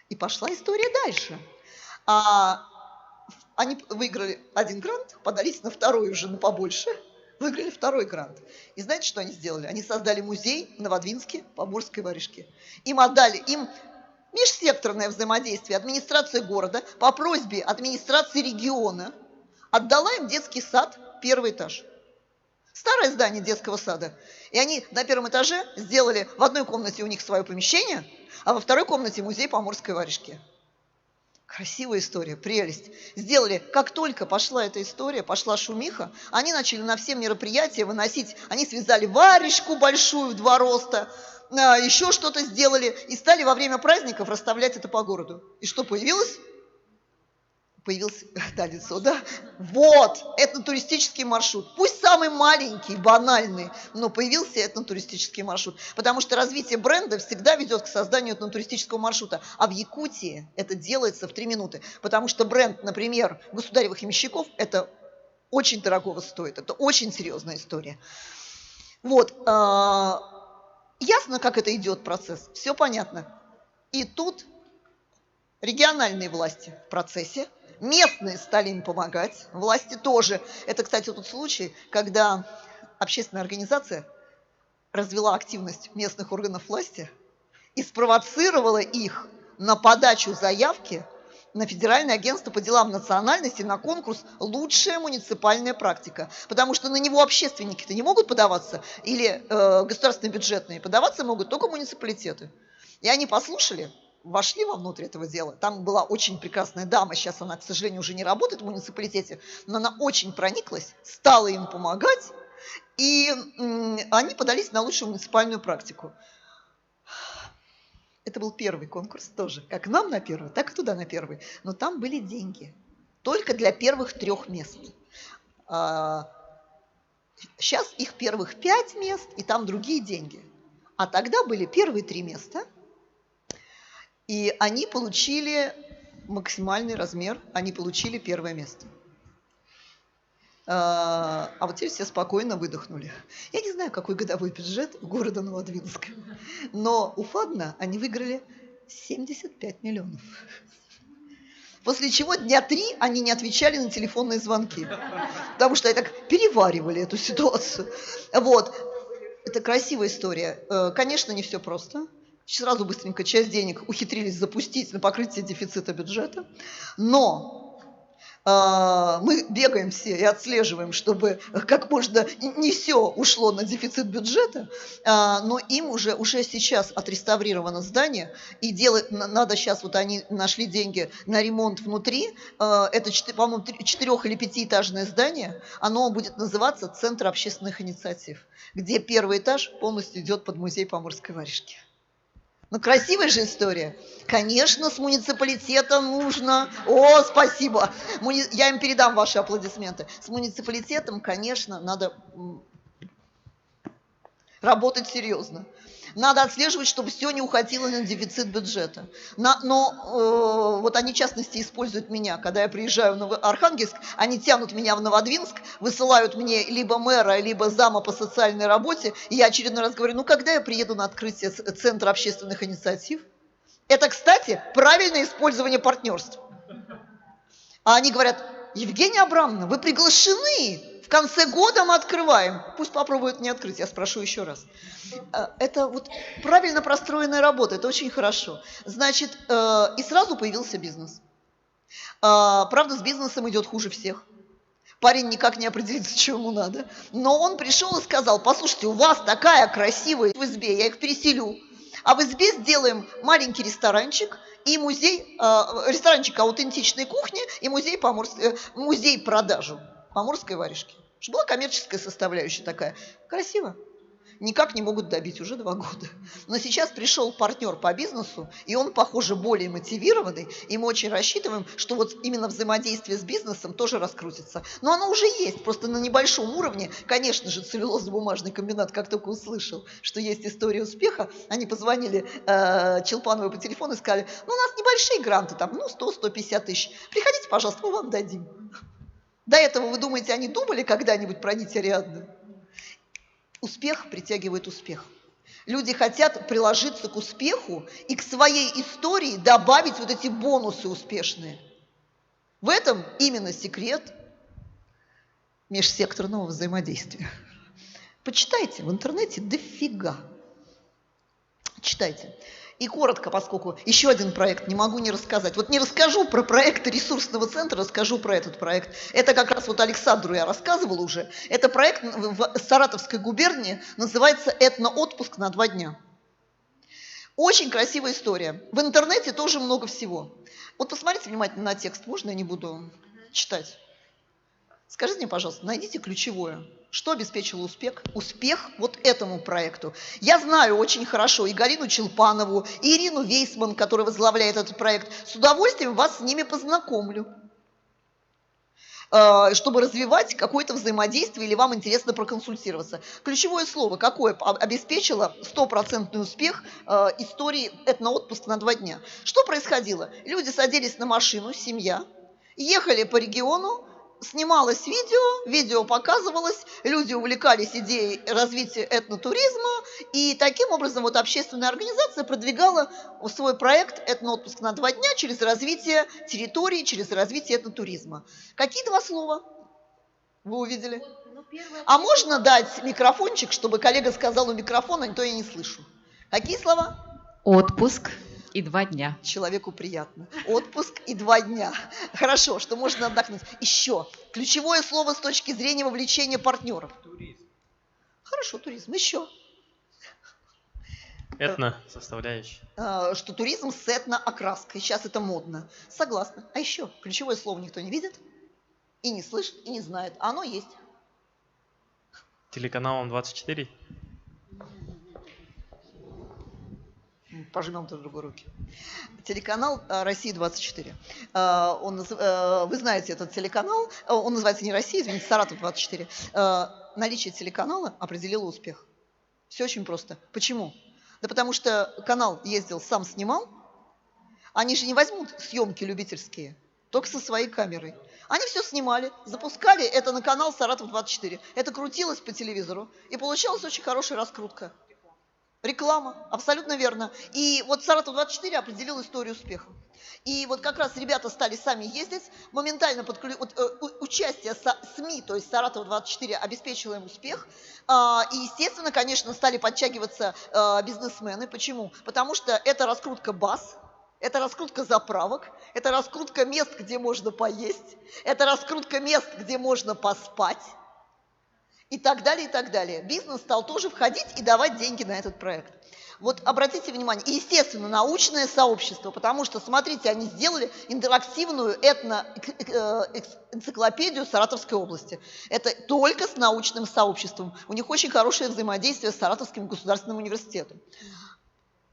И пошла история дальше. Они выиграли один грант, подались на второй уже, побольше, выиграли второй грант. И знаете, что они сделали? Они создали музей в Новодвинске Поморской варежки. Им отдали, межсекторное взаимодействие, администрация города по просьбе администрации региона отдала им детский сад, первый этаж. Старое здание детского сада. И они на первом этаже сделали, в одной комнате у них свое помещение, а во второй комнате музей Поморской варежки. Красивая история, прелесть. Сделали, как только пошла эта история, пошла шумиха, они начали на все мероприятия выносить, они связали варежку большую в 2 роста, еще что-то сделали и стали во время праздников расставлять это по городу. И что появилось? Появился, да, лицо, да? Вот, этнотуристический маршрут. Пусть самый маленький, банальный, но появился этнотуристический маршрут. Потому что развитие бренда всегда ведет к созданию этнотуристического маршрута. А в Якутии это делается в 3 минуты. Потому что бренд, например, государевых ямщиков, это очень дорогого стоит. Это очень серьезная история. Вот. Ясно, как это идет процесс? Все понятно. И тут региональные власти в процессе. Местные стали им помогать, власти тоже. Это, кстати, тот случай, когда общественная организация развела активность местных органов власти и спровоцировала их на подачу заявки на Федеральное агентство по делам национальности на конкурс «Лучшая муниципальная практика». Потому что на него общественники-то не могут подаваться, или государственные бюджетные, подаваться могут только муниципалитеты. И они послушали, вошли вовнутрь этого дела. Там была очень прекрасная дама, сейчас она, к сожалению, уже не работает в муниципалитете, но она очень прониклась, стала им помогать, и они подались на лучшую муниципальную практику. Это был первый конкурс тоже, как нам на первый, так и туда на первый. Но там были деньги, только для первых 3 мест. Сейчас их первых 5 мест, и там другие деньги. А тогда были первые 3 места, и они получили максимальный размер, они получили 1 место. А вот теперь все спокойно выдохнули. Я не знаю, какой годовой бюджет у города Новодвинска, но у ФАДНа они выиграли 75 миллионов. После чего дня 3 они не отвечали на телефонные звонки, потому что они так переваривали эту ситуацию. Вот. Это красивая история. Конечно, не все просто. Сразу быстренько часть денег ухитрились запустить на покрытие дефицита бюджета. Но мы бегаем все и отслеживаем, чтобы как можно не все ушло на дефицит бюджета, но им уже сейчас отреставрировано здание, и делать надо сейчас, вот они нашли деньги на ремонт внутри, это, по-моему, 4- или 5-этажное здание, оно будет называться «Центр общественных инициатив», где 1-й этаж полностью идет под музей Поморской варежки. Ну, красивая же история. Конечно, с муниципалитетом нужно... О, спасибо! Я им передам ваши аплодисменты. С муниципалитетом, конечно, надо работать серьезно. Надо отслеживать, чтобы все не уходило на дефицит бюджета. Но вот они, в частности, используют меня. Когда я приезжаю в Архангельск, они тянут меня в Новодвинск, высылают мне либо мэра, либо зама по социальной работе. И я очередной раз говорю, ну, когда я приеду на открытие Центра общественных инициатив? Это, кстати, правильное использование партнерств. А они говорят, Евгения Абрамовна, вы приглашены. В конце года мы открываем. Пусть попробуют не открыть, я спрошу еще раз. Это вот правильно простроенная работа, это очень хорошо. Значит, и сразу появился бизнес. Правда, с бизнесом идет хуже всех. Парень никак не определится, что ему надо. Но он пришел и сказал, послушайте, у вас такая красивая в избе, я их переселю. А в избе сделаем маленький ресторанчик и музей, ресторанчик аутентичной кухни и музей продажу Поморской варежки. Была коммерческая составляющая такая. Красиво. Никак не могут добить уже 2 года. Но сейчас пришел партнер по бизнесу, и он, похоже, более мотивированный, и мы очень рассчитываем, что вот именно взаимодействие с бизнесом тоже раскрутится. Но оно уже есть, просто на небольшом уровне. Конечно же, целлюлозно-бумажный комбинат, как только услышал, что есть история успеха, они позвонили Челпановой по телефону и сказали, ну, у нас небольшие гранты, там, 100-150 тысяч. Приходите, пожалуйста, мы вам дадим. До этого, вы думаете, они думали когда-нибудь про нить Ариадны? Успех притягивает успех. Люди хотят приложиться к успеху и к своей истории добавить вот эти бонусы успешные. В этом именно секрет межсекторного взаимодействия. Почитайте в интернете дофига. Читайте. И коротко, поскольку еще один проект не могу не рассказать. Вот не расскажу про проект ресурсного центра, расскажу про этот проект. Это как раз вот Александру я рассказывала уже. Это проект в Саратовской губернии, называется «Этноотпуск на 2 дня». Очень красивая история. В интернете тоже много всего. Вот посмотрите внимательно на текст, можно я не буду читать? Скажите мне, пожалуйста, найдите ключевое. Что обеспечило успех? Успех вот этому проекту. Я знаю очень хорошо и Галину Челпанову, и Ирину Вейсман, которая возглавляет этот проект. С удовольствием вас с ними познакомлю, чтобы развивать какое-то взаимодействие или вам интересно проконсультироваться. Ключевое слово какое обеспечило 100% успех истории «Этноотпуск на 2 дня». Что происходило? Люди садились на машину, семья, ехали по региону, снималось видео показывалось, люди увлекались идеей развития этнотуризма, и таким образом вот общественная организация продвигала свой проект «Этноотпуск на 2 дня» через развитие территории, через развитие этнотуризма. Какие 2 слова вы увидели? А можно дать микрофончик, чтобы коллега сказал у микрофона, а то я не слышу. Какие слова? Отпуск и 2 дня. Человеку приятно. Отпуск и 2 дня. Хорошо, что можно отдохнуть. Еще. Ключевое слово с точки зрения вовлечения партнеров. Туризм. Хорошо, туризм. Еще. Этно-составляющая. Что туризм с этно-окраской. Сейчас это модно. Согласна. А еще. Ключевое слово никто не видит, и не слышит, и не знает. А оно есть. Телеканалом 24. Пожмем друг другу руки. Телеканал «Россия-24». Вы знаете этот телеканал, он называется не «Россия», извините, «Саратов-24». Наличие телеканала определило успех. Все очень просто. Почему? Да потому что канал ездил, сам снимал. Они же не возьмут съемки любительские, только со своей камерой. Они все снимали, запускали это на канал «Саратов-24». Это крутилось по телевизору, и получалась очень хорошая раскрутка. Реклама, абсолютно верно. И вот «Саратов-24» определил историю успеха. И вот как раз ребята стали сами ездить, моментально участие СМИ, то есть «Саратов-24» обеспечило им успех. И, естественно, конечно, стали подтягиваться бизнесмены. Почему? Потому что это раскрутка баз, это раскрутка заправок, это раскрутка мест, где можно поесть, это раскрутка мест, где можно поспать. И так далее, и так далее. Бизнес стал тоже входить и давать деньги на этот проект. Вот обратите внимание, и, естественно, научное сообщество, потому что, смотрите, они сделали интерактивную энциклопедию Саратовской области. Это только с научным сообществом. У них очень хорошее взаимодействие с Саратовским государственным университетом.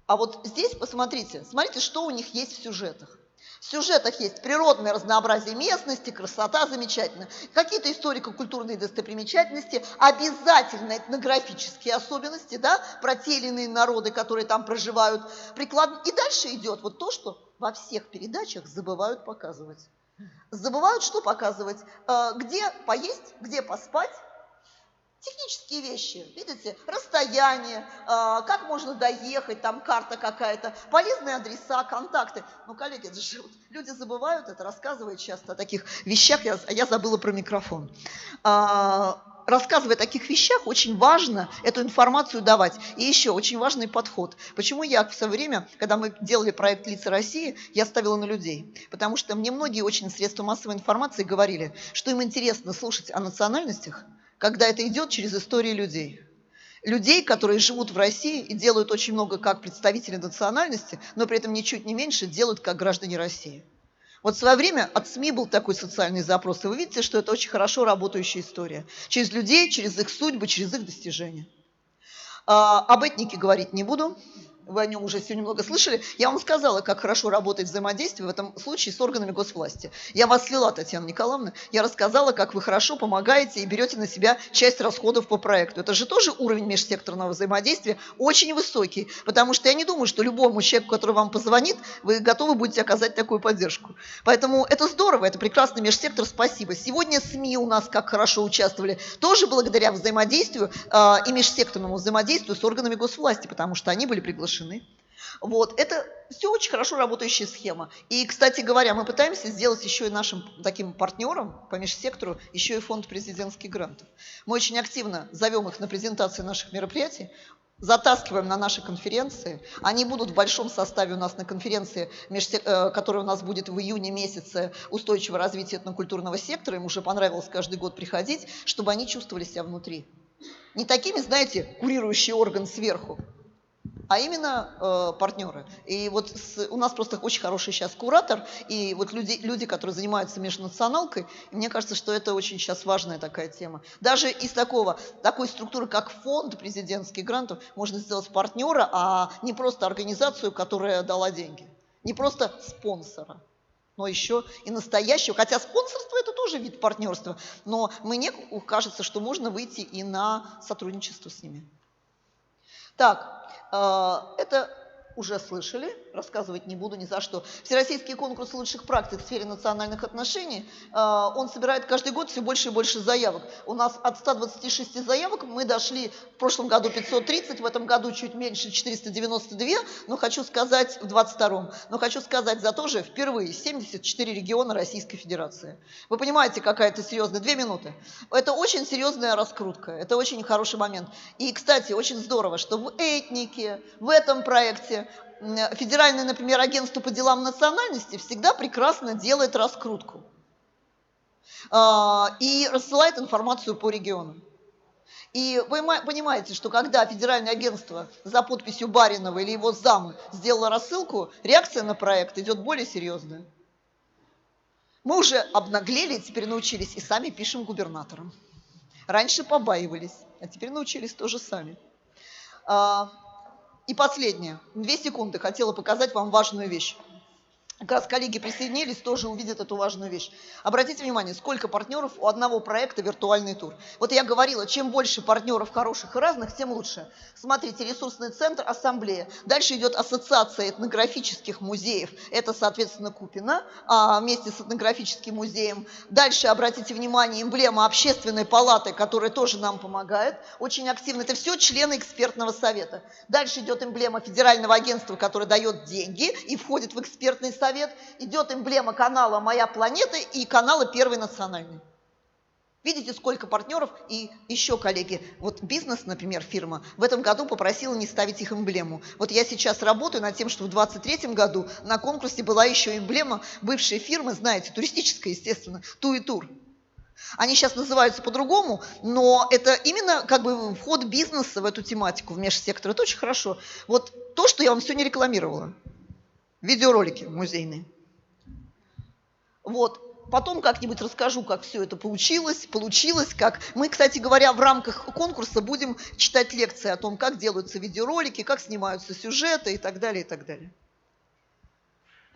А вот здесь посмотрите, смотрите, что у них есть в сюжетах. В сюжетах есть природное разнообразие местности, красота замечательная, какие-то историко-культурные достопримечательности, обязательно этнографические особенности, да, про те или иные народы, которые там проживают. И дальше идет вот то, что во всех передачах забывают показывать. Забывают что показывать? Где поесть, где поспать. Технические вещи, видите, расстояние, как можно доехать, там карта какая-то, полезные адреса, контакты. Ну, коллеги, это же люди забывают это, рассказывают часто о таких вещах, я забыла про микрофон. Рассказывая о таких вещах, очень важно эту информацию давать. И еще очень важный подход. Почему я в свое время, когда мы делали проект «Лица России», я ставила на людей? Потому что мне многие очень средства массовой информации говорили, что им интересно слушать о национальностях, когда это идет через истории людей. Людей, которые живут в России и делают очень много как представители национальности, но при этом ничуть не меньше делают как граждане России. Вот в свое время от СМИ был такой социальный запрос, и вы видите, что это очень хорошо работающая история. Через людей, через их судьбы, через их достижения. Об этнике говорить не буду. Вы о нем уже сегодня много слышали. Я вам сказала, как хорошо работает взаимодействие в этом случае с органами госвласти. Я вас слила, Татьяна Николаевна. Я рассказала, как вы хорошо помогаете и берете на себя часть расходов по проекту. Это же тоже уровень межсекторного взаимодействия очень высокий. Потому что я не думаю, что любому человеку, который вам позвонит, вы готовы будете оказать такую поддержку. Поэтому это здорово, это прекрасный межсектор, спасибо. Сегодня СМИ у нас как хорошо участвовали, тоже благодаря взаимодействию и межсекторному взаимодействию с органами госвласти, потому что они были приглашены. Вот, это все очень хорошо работающая схема. И, кстати говоря, мы пытаемся сделать еще и нашим таким партнером по межсектору еще и фонд президентских грантов. Мы очень активно зовем их на презентации наших мероприятий, затаскиваем на наши конференции. Они будут в большом составе у нас на конференции, которая у нас будет в июне месяце, устойчивого развития этнокультурного сектора. Им уже понравилось каждый год приходить, чтобы они чувствовали себя внутри. Не такими, знаете, курирующий орган сверху, а именно партнеры. И вот у нас просто очень хороший сейчас куратор, и вот люди, которые занимаются межнационалкой, и мне кажется, что это очень сейчас важная такая тема. Даже из такой структуры, как фонд президентских грантов, можно сделать партнера, а не просто организацию, которая дала деньги. Не просто спонсора, но еще и настоящего. Хотя спонсорство – это тоже вид партнерства, но мне кажется, что можно выйти и на сотрудничество с ними. Так, это уже слышали, рассказывать не буду ни за что. Всероссийский конкурс лучших практик в сфере национальных отношений, он собирает каждый год все больше и больше заявок. У нас от 126 заявок мы дошли в прошлом году 530, в этом году чуть меньше 492, но хочу сказать, в 22-м, но хочу сказать, зато же впервые 74 региона Российской Федерации. Вы понимаете, какая это серьезная, 2 минуты. Это очень серьезная раскрутка, это очень хороший момент. И, кстати, очень здорово, что в этнике, в этом проекте Федеральное, например, агентство по делам национальности всегда прекрасно делает раскрутку и рассылает информацию по регионам. И вы понимаете, что когда Федеральное агентство за подписью Баринова или его зам сделало рассылку, реакция на проект идет более серьезная. Мы уже обнаглели, теперь научились и сами пишем губернаторам. Раньше побаивались, а теперь научились тоже сами. И последнее. 2 секунды. Хотела показать вам важную вещь. Как раз коллеги присоединились, тоже увидят эту важную вещь. Обратите внимание, сколько партнеров у одного проекта «Виртуальный тур». Вот я говорила, чем больше партнеров хороших и разных, тем лучше. Смотрите, ресурсный центр, ассамблея. Дальше идет ассоциация этнографических музеев. Это, соответственно, Купино вместе с этнографическим музеем. Дальше, обратите внимание, эмблема общественной палаты, которая тоже нам помогает. Очень активно. Это все члены экспертного совета. Дальше идет эмблема федерального агентства, которое дает деньги и входит в экспертный совет. Идет эмблема канала «Моя планета» и канала «Первый национальный». Видите, сколько партнеров? И еще, коллеги, вот бизнес, например, фирма, в этом году попросила не ставить их эмблему. Вот я сейчас работаю над тем, что в 2023 году на конкурсе была еще эмблема бывшей фирмы, знаете, туристическая, естественно, Ту и Тур. Они сейчас называются по-другому, но это именно как бы вход бизнеса в эту тематику, в межсектор. Это очень хорошо. Вот то, что я вам сегодня рекламировала. Видеоролики музейные. Вот. Потом как-нибудь расскажу, как все это получилось, как... Мы, кстати говоря, в рамках конкурса будем читать лекции о том, как делаются видеоролики, как снимаются сюжеты и так далее, и так далее.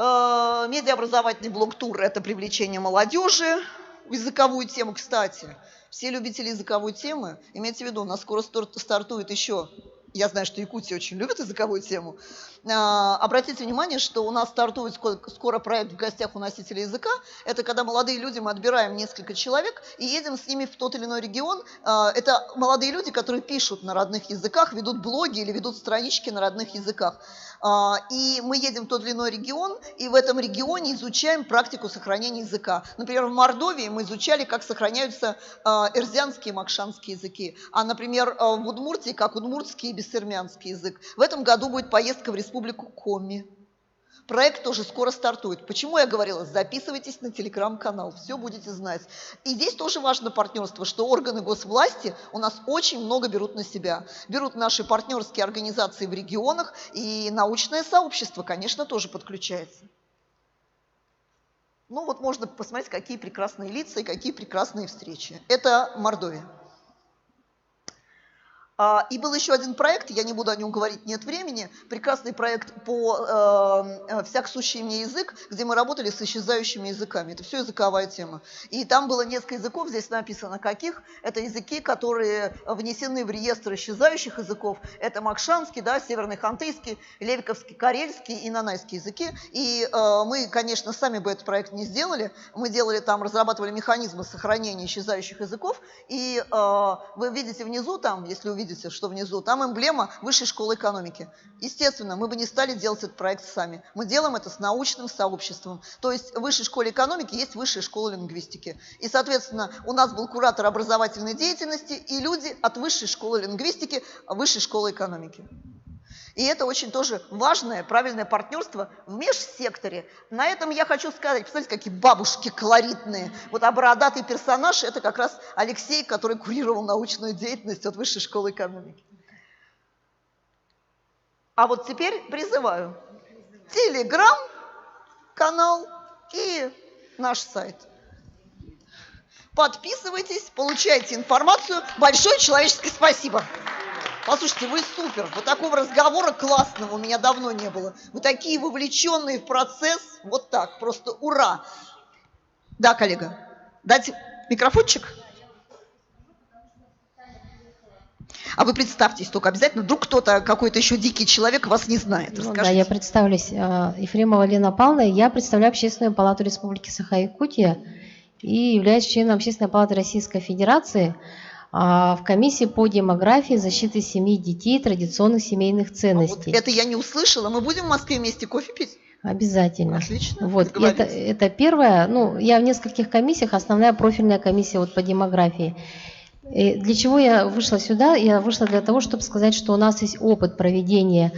Медиаобразовательный блог-тур – это привлечение молодежи в языковую тему. Кстати, все любители языковой темы, имейте в виду, у нас скоро стартует еще... Я знаю, что Якутия очень любит языковую тему. Обратите внимание, что у нас стартует скоро проект «В гостях у носителя языка». Это когда молодые люди, мы отбираем несколько человек и едем с ними в тот или иной регион. Это молодые люди, которые пишут на родных языках, ведут блоги или ведут странички на родных языках. И мы едем в тот или иной регион, и в этом регионе изучаем практику сохранения языка. Например, в Мордовии мы изучали, как сохраняются эрзианские и макшанские языки. А, например, в Удмуртии, как удмуртский и бессермянский язык. В этом году будет поездка в республику Коми. Проект тоже скоро стартует. Почему я говорила? Записывайтесь на телеграм-канал, все будете знать. И здесь тоже важно партнерство, что органы госвласти у нас очень много берут на себя. Берут наши партнерские организации в регионах, и научное сообщество, конечно, тоже подключается. Ну вот можно посмотреть, какие прекрасные лица и какие прекрасные встречи. Это Мордовия. И был еще один проект, я не буду о нем говорить, нет времени, прекрасный проект по «Всяк сущий мне язык», где мы работали с исчезающими языками. Это все языковая тема. И там было несколько языков, здесь написано каких. Это языки, которые внесены в реестр исчезающих языков. Это макшанский, да, северный хантыйский, левиковский, карельский и нанайский языки. И мы, конечно, сами бы этот проект не сделали. Мы делали там, разрабатывали механизмы сохранения исчезающих языков. И вы видите внизу там, если увидите, что внизу, там эмблема Высшей школы экономики. Естественно, мы бы не стали делать этот проект сами. Мы делаем это с научным сообществом. То есть в Высшей школе экономики есть Высшая школа лингвистики. И, соответственно, у нас был куратор образовательной деятельности и люди от Высшей школы лингвистики, Высшей школы экономики. И это очень тоже важное, правильное партнерство в межсекторе. На этом я хочу сказать, посмотрите, какие бабушки колоритные. Вот бородатый персонаж – это как раз Алексей, который курировал научную деятельность от Высшей школы экономики. А вот теперь призываю телеграм-канал и наш сайт. Подписывайтесь, получайте информацию. Большое человеческое спасибо. Послушайте, вы супер. Вот такого разговора классного у меня давно не было. Вы такие вовлеченные в процесс. Вот так, просто ура. Да, коллега, дать микрофончик? А вы представьтесь только обязательно, вдруг кто-то, какой-то еще дикий человек вас не знает. Ну, да, я представлюсь. Ефремова Лена Павловна, я представляю Общественную палату Республики Саха-Якутия и являюсь членом Общественной палаты Российской Федерации в комиссии по демографии, защиты семьи, детей, традиционных семейных ценностей. Вот это я не услышала. Мы будем в Москве вместе кофе пить? Обязательно. Отлично. Вот, это первое. Ну, я в нескольких комиссиях, основная профильная комиссия вот по демографии. И для чего я вышла сюда? Я вышла для того, чтобы сказать, что у нас есть опыт проведения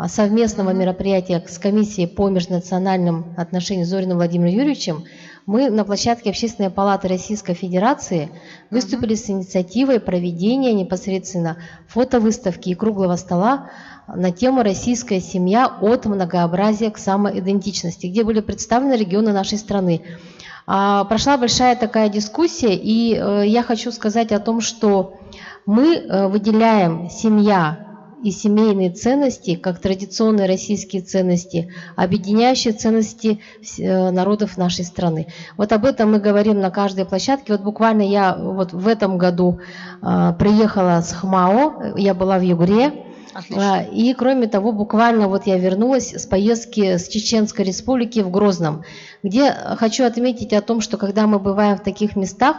совместного мероприятия с комиссией по межнациональным отношениям с Зориным Владимиром Юрьевичем. Мы на площадке Общественной палаты Российской Федерации выступили с инициативой проведения непосредственно фотовыставки и круглого стола на тему «Российская семья от многообразия к самоидентичности», где были представлены регионы нашей страны. Прошла большая такая дискуссия, и я хочу сказать о том, что мы выделяем семья и семейные ценности как традиционные российские ценности, объединяющие ценности народов нашей страны. Вот об этом мы говорим на каждой площадке. Вот буквально я вот в этом году приехала с ХМАО, я была в Югре. Отлично. И кроме того, буквально вот я вернулась с поездки с Чеченской Республики в Грозном, где хочу отметить о том, что когда мы бываем в таких местах,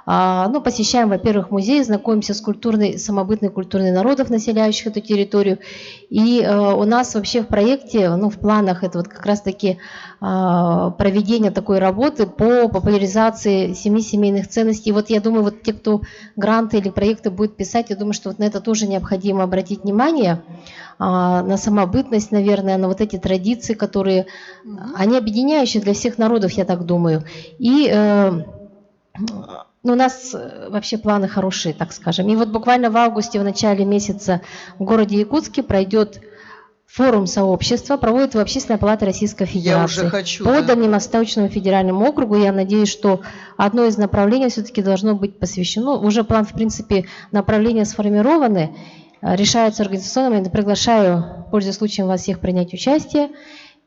ну, посещаем, во-первых, музей, знакомимся с самобытной культурой народов, населяющих эту территорию. И у нас вообще в проекте, ну, в планах это вот как раз-таки проведение такой работы по популяризации семейных ценностей. И вот я думаю, вот те, кто гранты или проекты будут писать, я думаю, что вот на это тоже необходимо обратить внимание, на самобытность, наверное, на вот эти традиции, которые, они объединяющие для всех народов, я так думаю. И ну, у нас вообще планы хорошие, так скажем. И вот буквально в августе, в начале месяца в городе Якутске пройдет форум сообщества, проводит в Общественной палате Российской Федерации по Дальневосточному федеральному округу. Я надеюсь, что одно из направлений все-таки должно быть посвящено. Уже план, в принципе, направления сформированы, решаются организационно. Я приглашаю, пользуясь случаем, вас всех принять участие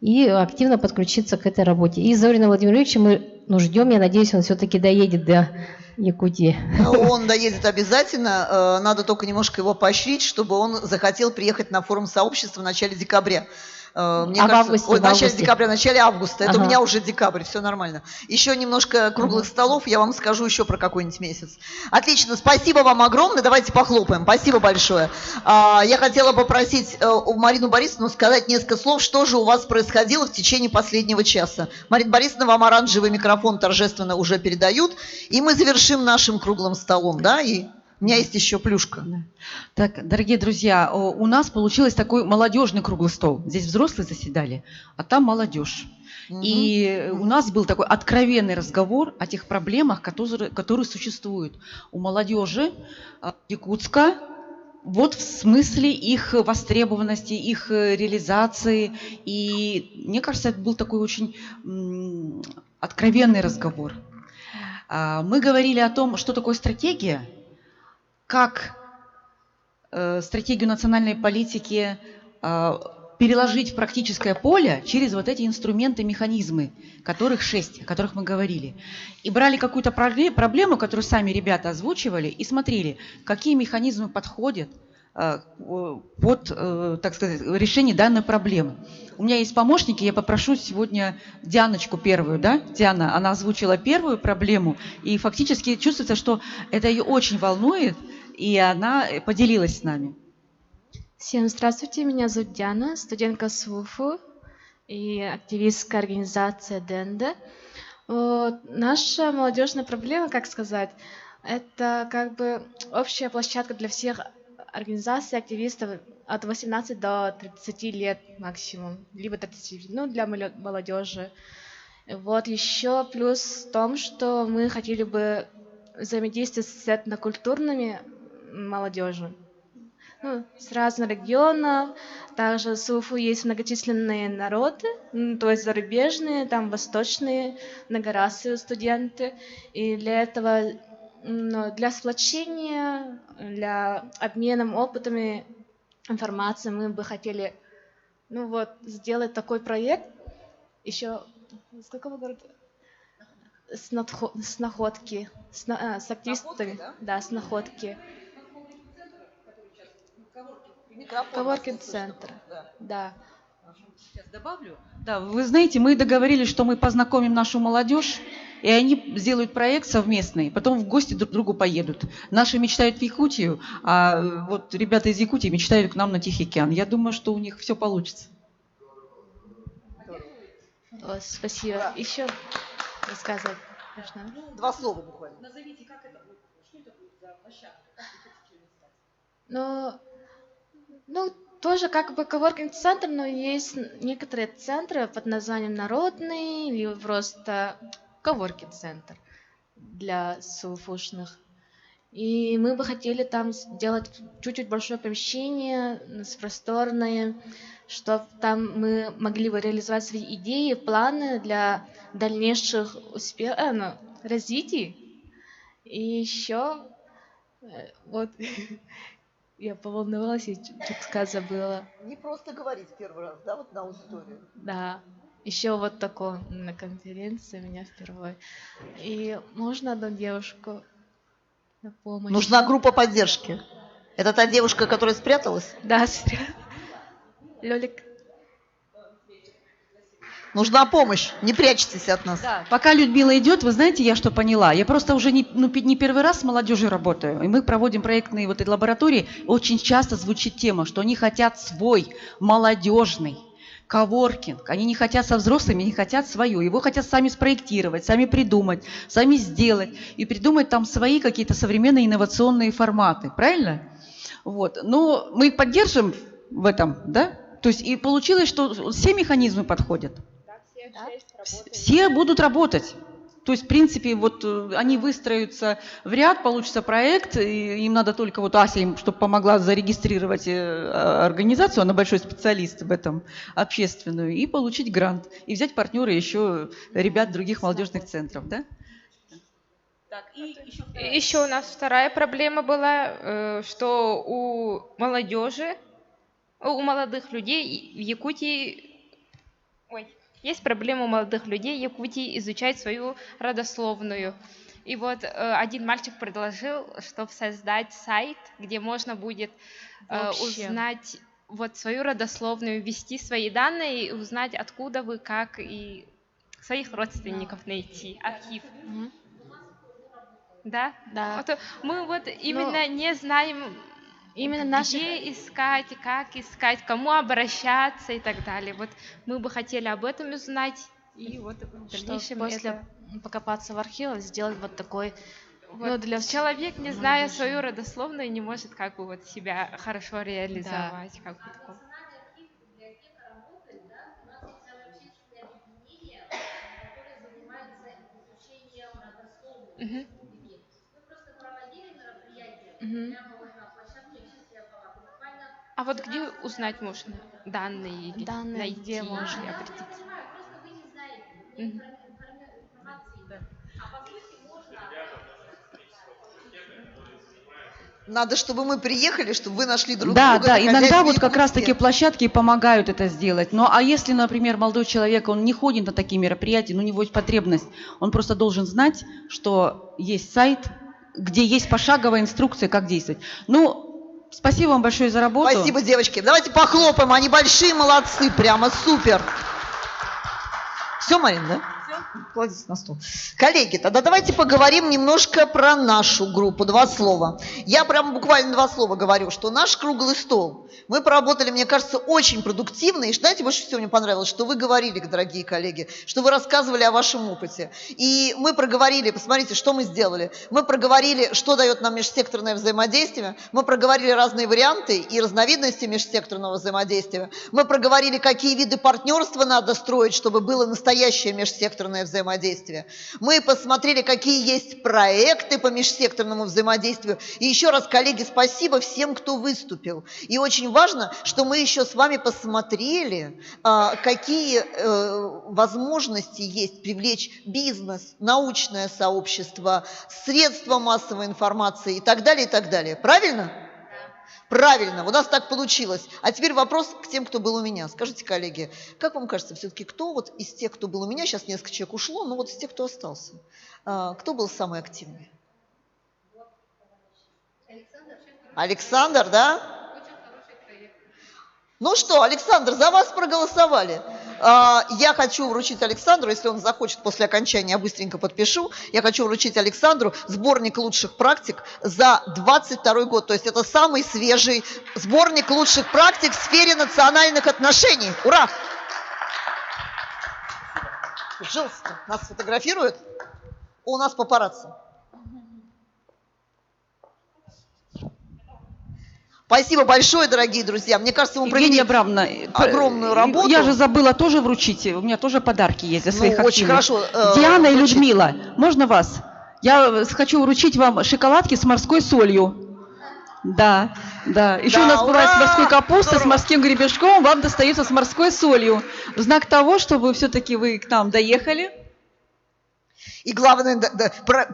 и активно подключиться к этой работе. И Зорина Владимира Ильича мы ждем, я надеюсь, он все-таки доедет до Якутии. Он доедет обязательно, надо только немножко его поощрить, чтобы он захотел приехать на форум сообщества в начале декабря. Мне кажется, в начале декабря, в начале августа. Это у меня уже декабрь, все нормально. Еще немножко круглых столов, я вам скажу еще про какой-нибудь месяц. Отлично, спасибо вам огромное, давайте похлопаем. Спасибо большое. Я хотела попросить Марину Борисовну сказать несколько слов, что же у вас происходило в течение последнего часа. Марина Борисовна, вам оранжевый микрофон торжественно уже передают, и мы завершим нашим круглым столом, да, и... У меня есть еще плюшка. Так, дорогие друзья, у нас получился такой молодежный круглый стол. Здесь взрослые заседали, а там молодежь. И у нас был такой откровенный разговор о тех проблемах, которые существуют у молодежи Якутска, вот в смысле их востребованности, их реализации. И мне кажется, это был такой очень откровенный разговор. Мы говорили о том, что такое стратегия, как стратегию национальной политики переложить в практическое поле через вот эти инструменты, механизмы, которых 6, о которых мы говорили. И брали какую-то проблему, которую сами ребята озвучивали, и смотрели, какие механизмы подходят под, так сказать, решение данной проблемы. У меня есть помощники, я попрошу сегодня Дианочку первую, да? Диана, она озвучила первую проблему, и фактически чувствуется, что это ее очень волнует, и она поделилась с нами. Всем здравствуйте, меня зовут Диана, студентка СУФУ и активистская организация ДНД. Наша молодежная проблема, как сказать, это как бы общая площадка для всех организаций, активистов от 18 до 30 лет максимум, либо 30, ну, для молодежи. Вот еще плюс в том, что мы хотели бы взаимодействовать с этнокультурными молодежью. с разных регионов. Также в СУФУ есть многочисленные народы, то есть зарубежные, там восточные, многорасовые студенты. И для этого, для сплочения, для обмена опытами, информацией мы бы хотели сделать такой проект. Еще с какого города? С находки. С активистами. Да, с находки. Коворкинг-центр. Да. Сейчас добавлю. Да, вы знаете, мы договорились, что мы познакомим нашу молодежь, и они сделают проект совместный, потом в гости друг к другу поедут. Наши мечтают в Якутию, а вот ребята из Якутии мечтают к нам на Тихий океан. Я думаю, что у них все получится. Спасибо. Еще рассказывать. Два слова буквально. Назовите, как это будет, что это будет за площадка? Тоже как бы коворкинг-центр, но есть некоторые центры под названием народный или просто коворкинг-центр для СУФУшных. И мы бы хотели там сделать чуть-чуть большое помещение, просторное, чтобы там мы могли бы реализовать свои идеи, планы для дальнейших развитий. И еще я поволновалась и чуть забыла. Не просто говорить первый раз, да, вот на аудиторию? Да. Еще вот такое на конференции у меня впервые. И можно одну девушку на помощь? Нужна группа поддержки. Это та девушка, которая спряталась? Да, спряталась. Лёлик. Нужна помощь, не прячьтесь от нас. Да, пока Людмила идет, вы знаете, я что поняла? Я просто уже не первый раз с молодежью работаю, и мы проводим проектные эти лаборатории. Очень часто звучит тема, что они хотят свой молодежный коворкинг. Они не хотят со взрослыми, не хотят свое. Его хотят сами спроектировать, сами придумать, сами сделать. И придумать там свои какие-то современные инновационные форматы. Правильно? Вот. Но мы их поддержим в этом, да? То есть и получилось, что все механизмы подходят. Все будут работать. То есть, в принципе, вот они выстроятся в ряд, получится проект, и им надо только вот Ася им, чтобы помогла зарегистрировать организацию, она большой специалист в этом, общественную, и получить грант, и взять партнеры еще ребят других молодежных центров, да? Так, и еще у нас вторая проблема была, что у молодежи, у молодых людей в Якутии, есть проблема у молодых людей в Якутии изучать свою родословную. И вот один мальчик предложил, чтобы создать сайт, где можно будет узнать вот свою родословную, ввести свои данные и узнать, откуда вы, как, и своих родственников найти, архив. Да? Да. Вот мы вот именно не знаем, где искать, как искать, кому обращаться и так далее. Вот мы бы хотели об этом узнать. И вот в дальнейшем после покопаться в архивах, сделать вот такой... человек, не зная свою родословную, не может как бы вот себя хорошо реализовать. Да. Как бы такого. А вот где узнать можно данные? Данные, где можно определить? Надо, чтобы мы приехали, чтобы вы нашли друг друга. Да, иногда вот как раз такие площадки помогают это сделать. Ну, а если, например, молодой человек, он не ходит на такие мероприятия, но у него есть потребность, он просто должен знать, что есть сайт, где есть пошаговая инструкция, как действовать. Ну, спасибо вам большое за работу. Спасибо, девочки. Давайте похлопаем, они большие молодцы, прямо супер. Все, Марин, да? Кладите на стол. Коллеги, тогда давайте поговорим немножко про нашу группу. Два слова. Я прям буквально два слова говорю, что наш круглый стол. Мы поработали, мне кажется, очень продуктивно. И знаете, больше всего мне понравилось, что вы говорили, дорогие коллеги, что вы рассказывали о вашем опыте. И мы проговорили, посмотрите, что мы сделали. Мы проговорили, что дает нам межсекторное взаимодействие. Мы проговорили разные варианты и разновидности межсекторного взаимодействия. Мы проговорили, какие виды партнерства надо строить, чтобы было настоящее межсекторное межсекторное взаимодействие. Мы посмотрели, какие есть проекты по межсекторному взаимодействию. И еще раз, коллеги, спасибо всем, кто выступил. И очень важно, что мы еще с вами посмотрели, какие возможности есть привлечь бизнес, научное сообщество, средства массовой информации и так далее, и так далее. Правильно? Правильно, у нас так получилось. А теперь вопрос к тем, кто был у меня. Скажите, коллеги, как вам кажется, все-таки кто вот из тех, кто был у меня, сейчас несколько человек ушло, но вот из тех, кто остался, кто был самый активный? Александр, да? Ну что, Александр, за вас проголосовали. Я хочу вручить Александру, если он захочет после окончания, я быстренько подпишу, я хочу вручить Александру сборник лучших практик за 22 год. То есть это самый свежий сборник лучших практик в сфере национальных отношений. Ура! Пожалуйста, нас фотографируют? У нас папарацци. Спасибо большое, дорогие друзья. Мне кажется, мы провели огромную работу. Я же забыла тоже вручить. У меня тоже подарки есть за своих активных. Очень хорошо. Диана и Людмила, можно вас? Я хочу вручить вам шоколадки с морской солью. Да, да. Еще у нас бывает с морской капустой, с морским гребешком. Вам достается с морской солью. В знак того, чтобы все-таки вы к нам доехали. И главное,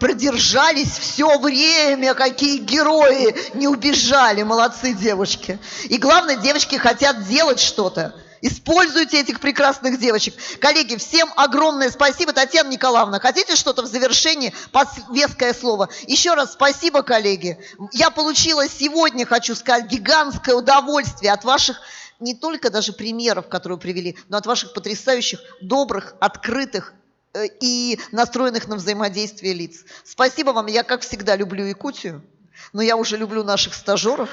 продержались все время, какие герои, не убежали, молодцы девушки. И главное, девочки хотят делать что-то. Используйте этих прекрасных девочек. Коллеги, всем огромное спасибо. Татьяна Николаевна, хотите что-то в завершении? Веское слово. Еще раз спасибо, коллеги. Я получила сегодня, хочу сказать, гигантское удовольствие от ваших не только даже примеров, которые вы привели, но от ваших потрясающих, добрых, открытых и настроенных на взаимодействие лиц. Спасибо вам. Я, как всегда, люблю Якутию, но я уже люблю наших стажеров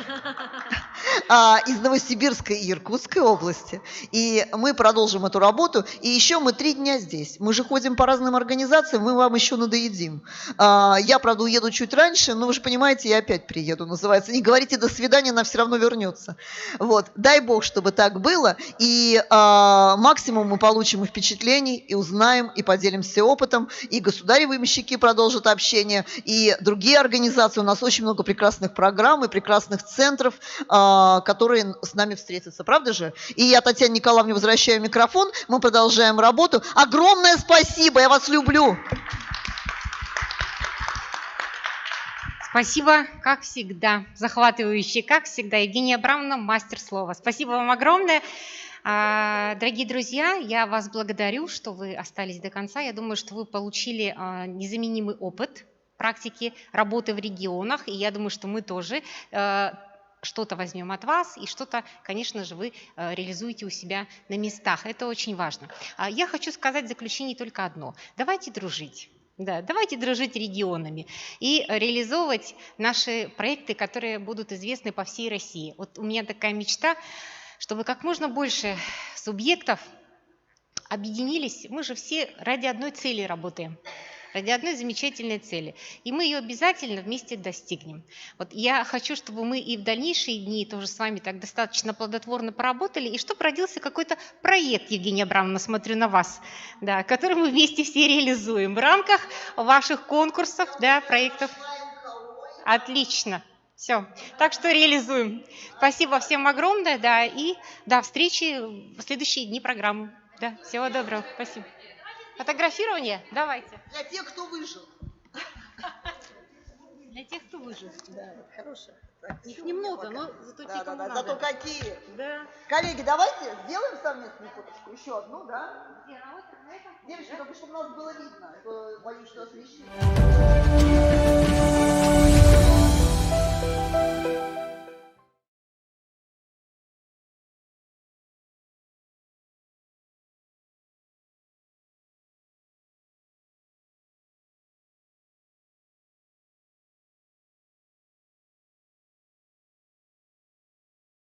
из Новосибирской и Иркутской области. И мы продолжим эту работу. И еще мы 3 дня здесь. Мы же ходим по разным организациям, мы вам еще надоедим. Я, правда, уеду чуть раньше, но вы же понимаете, я опять приеду, называется. Не говорите «до свидания», она все равно вернется. Вот. Дай Бог, чтобы так было. И максимум мы получим и впечатлений, и узнаем, и поделимся опытом. И государевы ямщики продолжат общение, и другие организации. У нас очень много прекрасных программ и прекрасных центров, которые с нами встретятся. Правда же? И я Татьяне Николаевне возвращаю микрофон. Мы продолжаем работу. Огромное спасибо. Я вас люблю. Спасибо, как всегда. Захватывающе, как всегда. Евгения Абрамовна, мастер слова. Спасибо вам огромное. Дорогие друзья, я вас благодарю, что вы остались до конца. Я думаю, что вы получили незаменимый опыт практики работы в регионах. И я думаю, что мы тоже что-то возьмем от вас, и что-то, конечно же, вы реализуете у себя на местах. Это очень важно. Я хочу сказать в заключение только одно. Давайте дружить. Да, давайте дружить регионами и реализовывать наши проекты, которые будут известны по всей России. Вот у меня такая мечта, чтобы как можно больше субъектов объединились. Мы же все ради одной цели работаем. Ради одной замечательной цели. И мы ее обязательно вместе достигнем. Вот я хочу, чтобы мы и в дальнейшие дни тоже с вами так достаточно плодотворно поработали, и чтобы родился какой-то проект, Евгения Абрамовна, смотрю на вас, да, который мы вместе все реализуем в рамках ваших конкурсов, да, проектов. Отлично. Все. Так что реализуем. Спасибо всем огромное, да, и до встречи в следующие дни программы. Да, всего доброго. Спасибо. Фотографирование? Давайте. Для тех, кто выжил. Для тех, кто выжил. Да, хорошая. Их немного, но зато те, кому надо. Зато какие. Да. Коллеги, давайте сделаем совместную фоточку. Еще одну, да? Девочки, только чтобы нас было видно. Боюсь, что освещение.